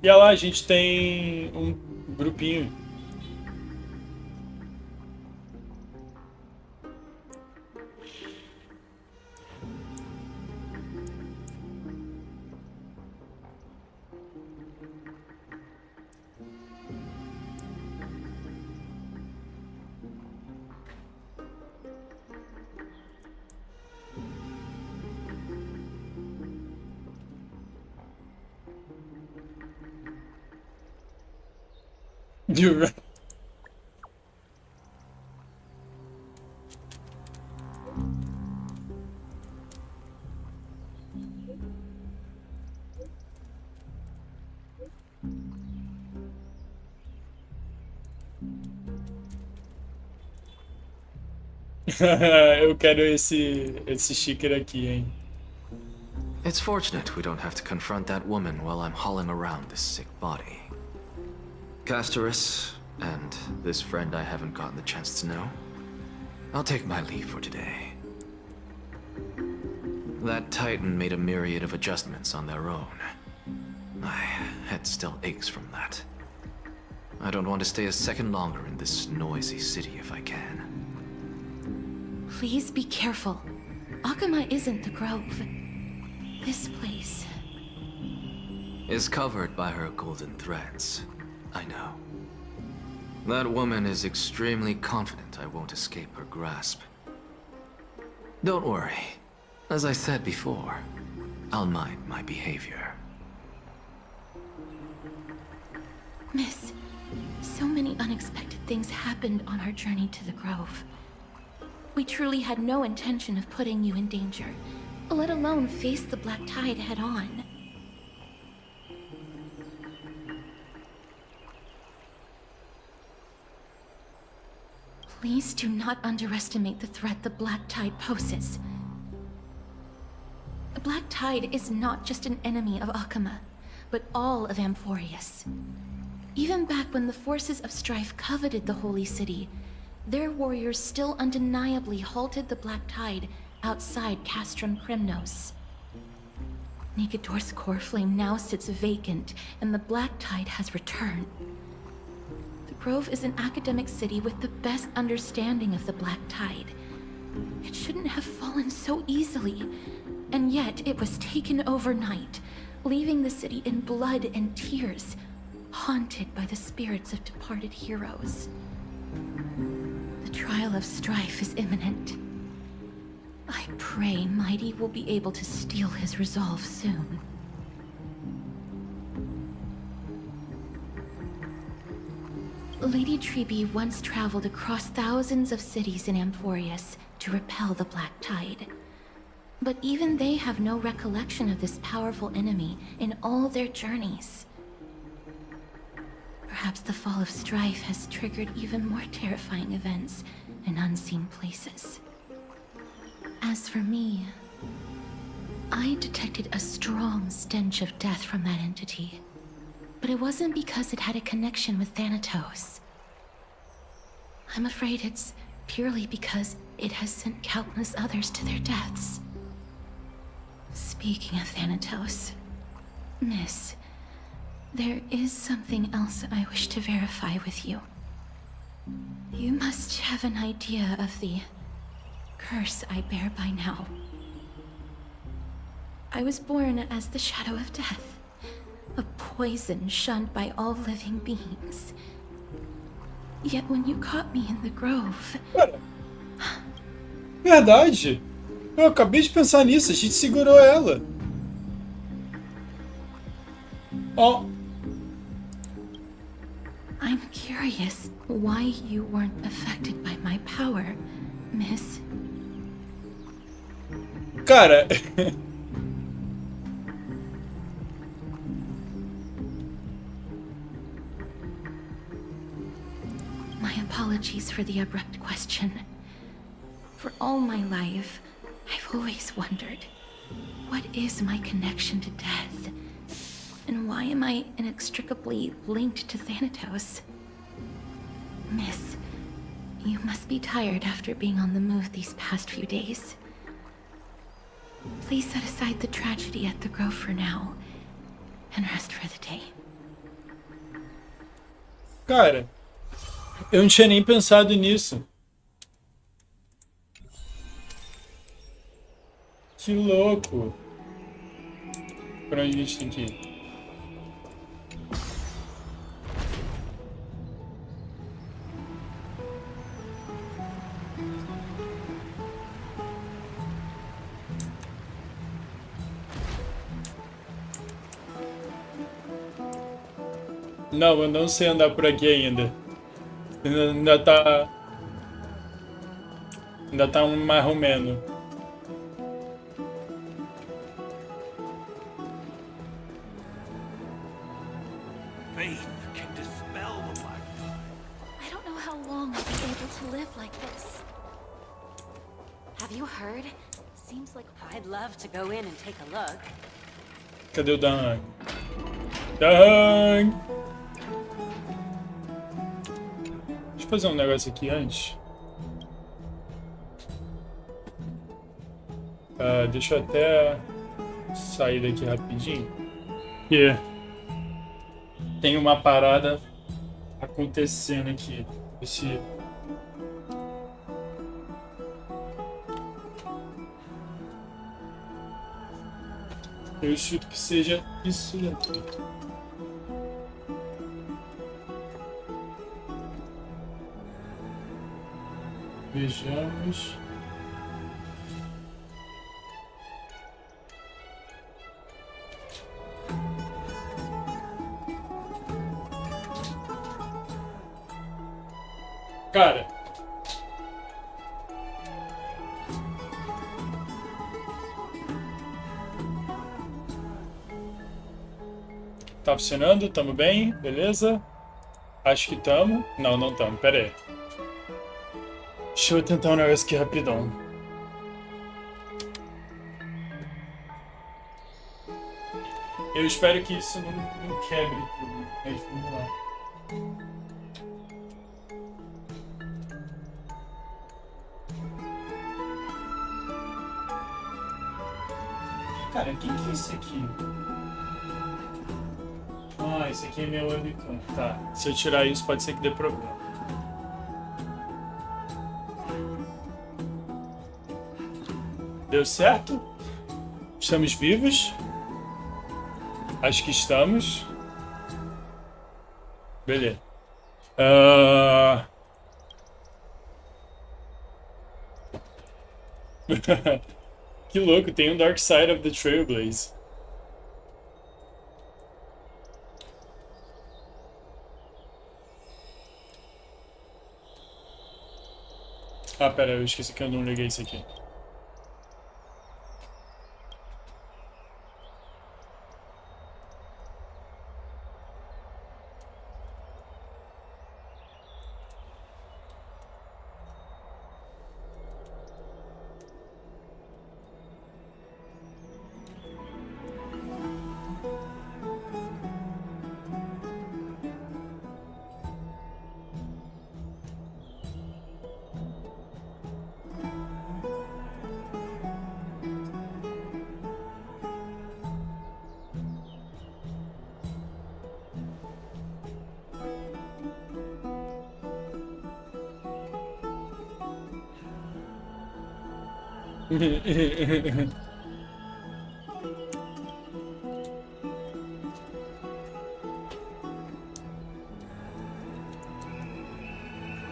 E olha lá, a gente tem um grupinho. You're right. Eu quero esse sticker aqui, hein? It's fortunate we don't have to confront that woman while I'm hauling around this sick body. Castoris, and this friend I haven't gotten the chance to know, I'll take my leave for today. That Titan made a myriad of adjustments on their own. My head still aches from that. I don't want to stay a second longer in this noisy city if I can. Please be careful. Akama isn't the Grove. This place is covered by her golden threads. I know. That woman is extremely confident I won't escape her grasp. Don't worry. As I said before, I'll mind my behavior. Miss, so many unexpected things happened on our journey to the Grove. We truly had no intention of putting you in danger, let alone face the Black Tide head-on. Please do not underestimate the threat the Black Tide poses. The Black Tide is not just an enemy of Akama, but all of Amphoreus. Even back when the forces of strife coveted the Holy City, their warriors still undeniably halted the Black Tide outside Castrum Kremnos. Nigador's core flame now sits vacant, and the Black Tide has returned. The Grove is an academic city with the best understanding of the Black Tide, It shouldn't have fallen so easily, and yet it was taken overnight, leaving the city in blood and tears, haunted by the spirits of departed heroes. The trial of strife is imminent. I pray Mighty will be able to steel his resolve soon. Lady Trebe once traveled across thousands of cities in Amphoreus to repel the Black Tide. But even they have no recollection of this powerful enemy in all their journeys. Perhaps the fall of strife has triggered even more terrifying events in unseen places. As for me, I detected a strong stench of death from that entity. But it wasn't because it had a connection with Thanatos. I'm afraid it's purely because it has sent countless others to their deaths. Speaking of Thanatos, Miss, there is something else I wish to verify with you. You must have an idea of the curse I bear by now. I was born as the shadow of death. A poison shunned by all living beings. Yet when you caught me in the grove... Cara, verdade. Eu acabei de pensar nisso, a gente segurou ela. Ó. I'm curious why you weren't affected by my power, Miss. Cara... My apologies for the abrupt question. For all my life, I've always wondered, what is my connection to death? And why am I inextricably linked to Thanatos? Miss, you must be tired after being on the move these past few days. Please set aside the tragedy at the grove for now, and rest for the day. Cara, eu não tinha nem pensado nisso. Que louco. Pra onde a gente tem que ir? Não, eu não sei andar por aqui ainda. Ainda tá um marromeno. Faith can dispel the black. I don't know how long I'll be able to live like this. Have you heard? Seems like I'd love to go in and take a look. Cadê o Dan? Dan! Deixa eu fazer um negócio aqui antes. Deixa eu até sair daqui rapidinho. Porque tem uma parada acontecendo aqui. Eu chuto que seja isso daqui. Vejamos. Cara. Tá funcionando? Tamo bem? Beleza? Acho que tamo. Não, não tamo. Pera aí. Deixa eu tentar um negócio aqui rapidão. Eu espero que isso não quebre tudo. Mas vamos lá. Cara, o que é isso aqui? Ah, esse aqui é meu webcam. Tá, se eu tirar isso pode ser que dê problema. Deu certo? Estamos vivos? Acho que estamos. Beleza. Que louco, tem um Dark Side of the Trailblaze. Ah, pera, eu esqueci que eu não liguei isso aqui.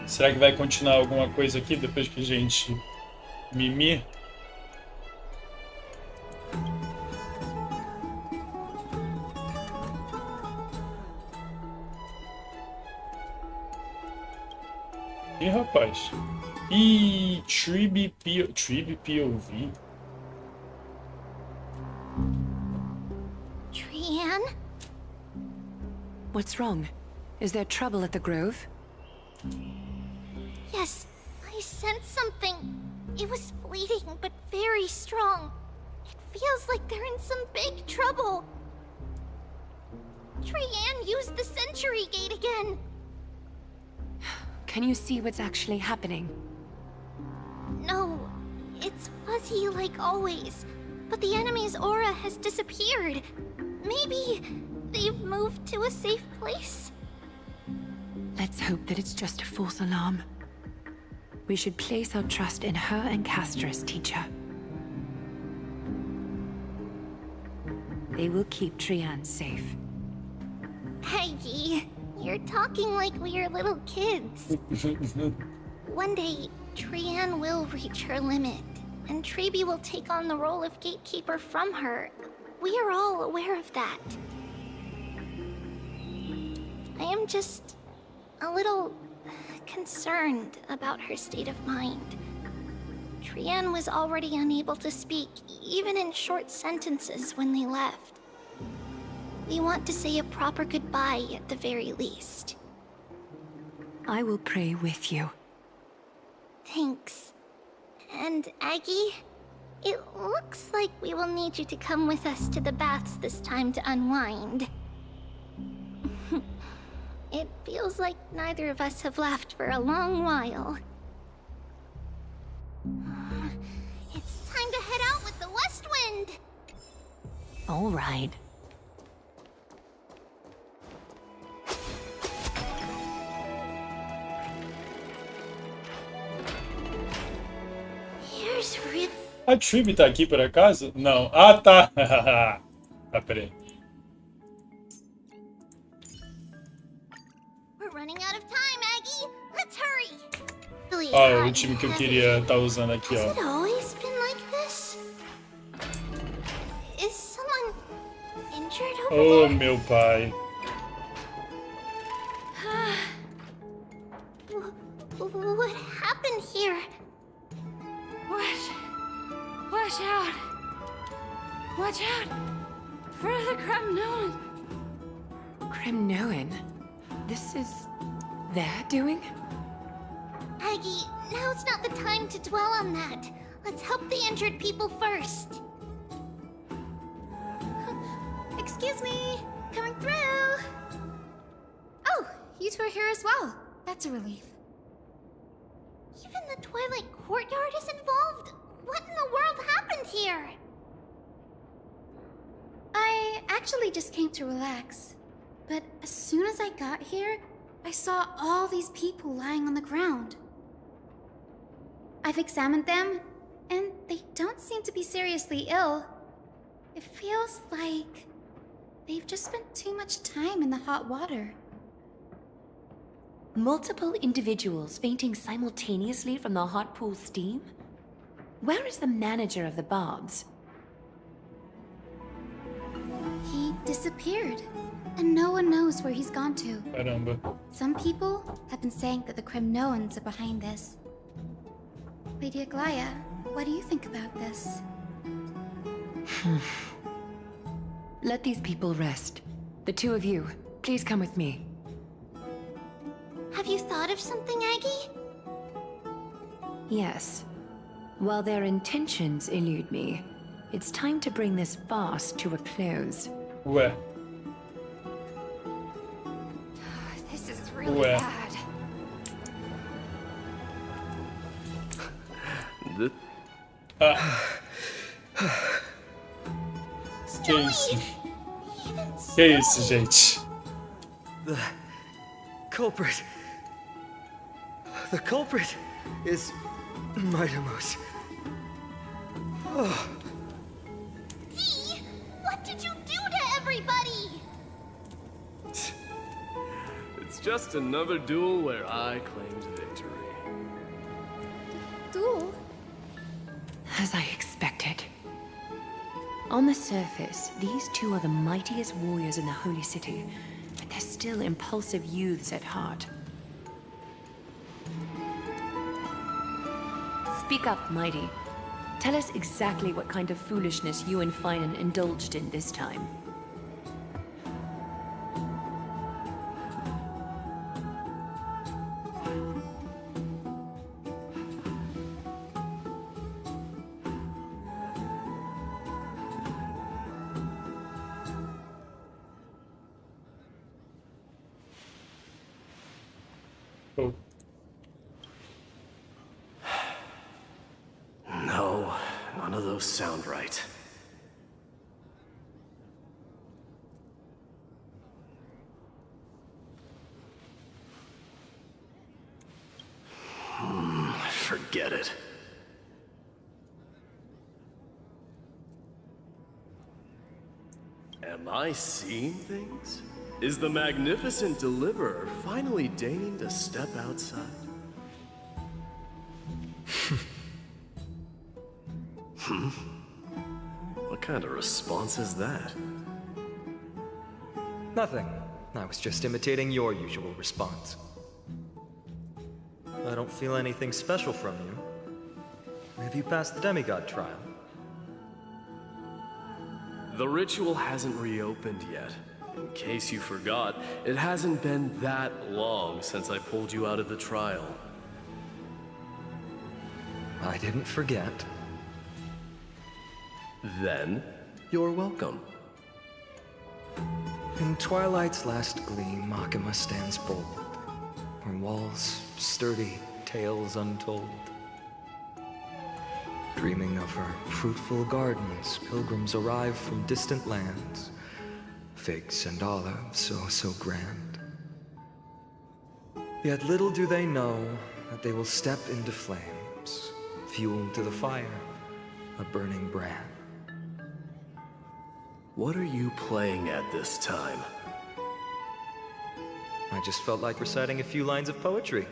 Será que vai continuar alguma coisa aqui depois que a gente mimir? Ih, rapaz. Ih, Tribe POV. Trianne? What's wrong? Is there trouble at the grove? Yes, I sensed something. It was fleeting, but very strong. It feels like they're in some big trouble. Trianne used the Century Gate again. Can you see what's actually happening? No, it's fuzzy like always. But the enemy's aura has disappeared. Maybe they've moved to a safe place? Let's hope that it's just a false alarm. We should place our trust in her and Castris, teacher. They will keep Trianne safe. Peggy, you're talking like we're little kids. One day, Trianne will reach her limit, and Trebi will take on the role of gatekeeper from her. We are all aware of that. I am just a little concerned about her state of mind. Trianne was already unable to speak, even in short sentences when they left. We want to say a proper goodbye at the very least. I will pray with you. Thanks. And Aggie, it looks like we will need you to come with us to the baths this time to unwind. It feels like neither of us have laughed for a long while. It's time to head out with the west wind! All right. Here's real... A Tribe tá aqui por acaso? Não. Ah, tá. Ah, peraí. We're running out of time, Aggie! Let's hurry! Really Ó, hot o time que eu and queria heavy. estar usando aqui, Has ó. it always been like this? Is someone injured over Oh, there? meu pai. What happened here? Watch out! Watch out! For the Kremnoan! Kremnoan? This is their doing? Aggie, now's not the time to dwell on that. Let's help the injured people first. Excuse me, coming through. Oh, you two are here as well. That's a relief. Even the Twilight Courtyard is involved? What in the world happened here? I actually just came to relax. But as soon as I got here, I saw all these people lying on the ground. I've examined them, And they don't seem to be seriously ill. It feels like they've just spent too much time in the hot water. Multiple individuals fainting simultaneously from the hot pool steam? Where is the manager of the Bobs? He disappeared, and no one knows where he's gone to. Caramba. Some people have been saying that the Kremnoans are behind this. Lady Aglaya, what do you think about this? Let these people rest. The two of you, please come with me. Have you thought of something, Aggie? Yes. While their intentions elude me, it's time to bring this farce to a close. Ué. This is really Ué. bad. Que isso? Que isso, gente? The culprit is mynameis. Oh. Dee, what did you do to everybody? It's just another duel where I claimed victory. Duel? As I expected. On the surface, these two are the mightiest warriors in the Holy City, but they're still impulsive youths at heart. Speak up, Mighty. Tell us exactly what kind of foolishness you and Finan indulged in this time. Oh. No, none of those sound right. Forget it. Am I seeing things? Is the magnificent deliverer finally deigning to step outside? What kind of response is that? Nothing. I was just imitating your usual response. I don't feel anything special from you. Have you passed the demigod trial? The ritual hasn't reopened yet. In case you forgot, it hasn't been that long since I pulled you out of the trial. I didn't forget. Then, you're welcome. In twilight's last gleam, Makima stands bold. Her walls sturdy, tales untold. Dreaming of her fruitful gardens, pilgrims arrive from distant lands. Figs and olives, so grand. Yet little do they know that they will step into flames, fuel to the fire, a burning brand. What are you playing at this time? I just felt like reciting a few lines of poetry.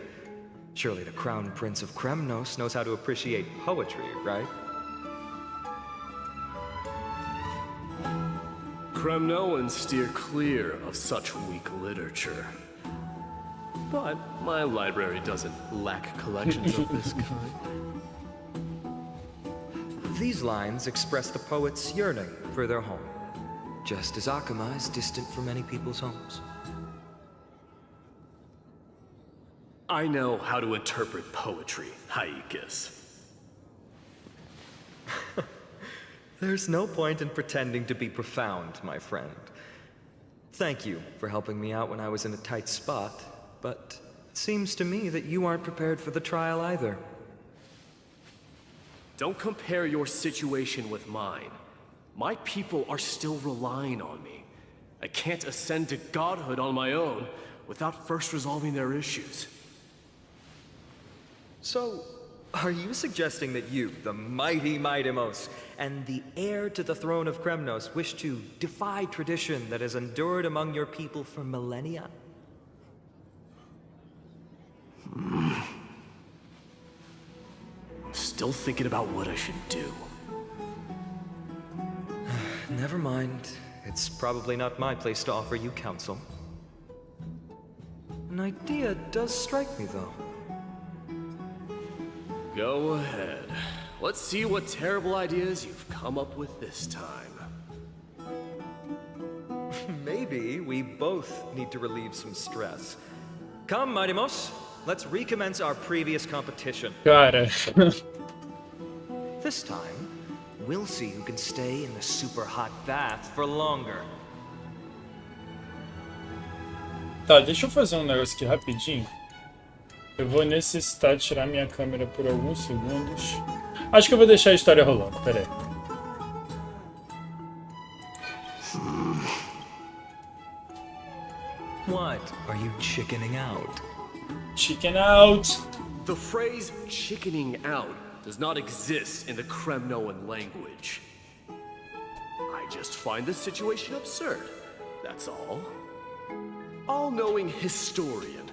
Surely the Crown Prince of Kremnos knows how to appreciate poetry, right? Kremnoans steer clear of such weak literature. But my library doesn't lack collections of this kind. These lines express the poet's yearning for their home, just as Akama is distant from many people's homes. I know how to interpret poetry, Haikis. There's no point in pretending to be profound, my friend. Thank you for helping me out when I was in a tight spot, but it seems to me that you aren't prepared for the trial either. Don't compare your situation with mine. My people are still relying on me. I can't ascend to godhood on my own without first resolving their issues. So, Are you suggesting that you, the mighty Mydemos, and the heir to the throne of Kremnos, wish to defy tradition that has endured among your people for millennia? Still thinking about what I should do. Never mind. It's probably not my place to offer you counsel. An idea does strike me, though. Go ahead. Let's see what terrible ideas you've come up with this time. Maybe we both need to relieve some stress. Come, Mydemos. Let's recommence our previous competition. Cara. This time, we'll see who can stay in the super hot bath for longer. Tá, deixa eu fazer um negócio aqui rapidinho. Eu vou necessitar tirar minha câmera por alguns segundos. Acho que eu vou deixar a história rolando, pera aí. What? Are you chickening out? Chicken out! The phrase chickening out does not exist in the Kremnoan language. I just find this situation absurd, that's all. All-knowing historian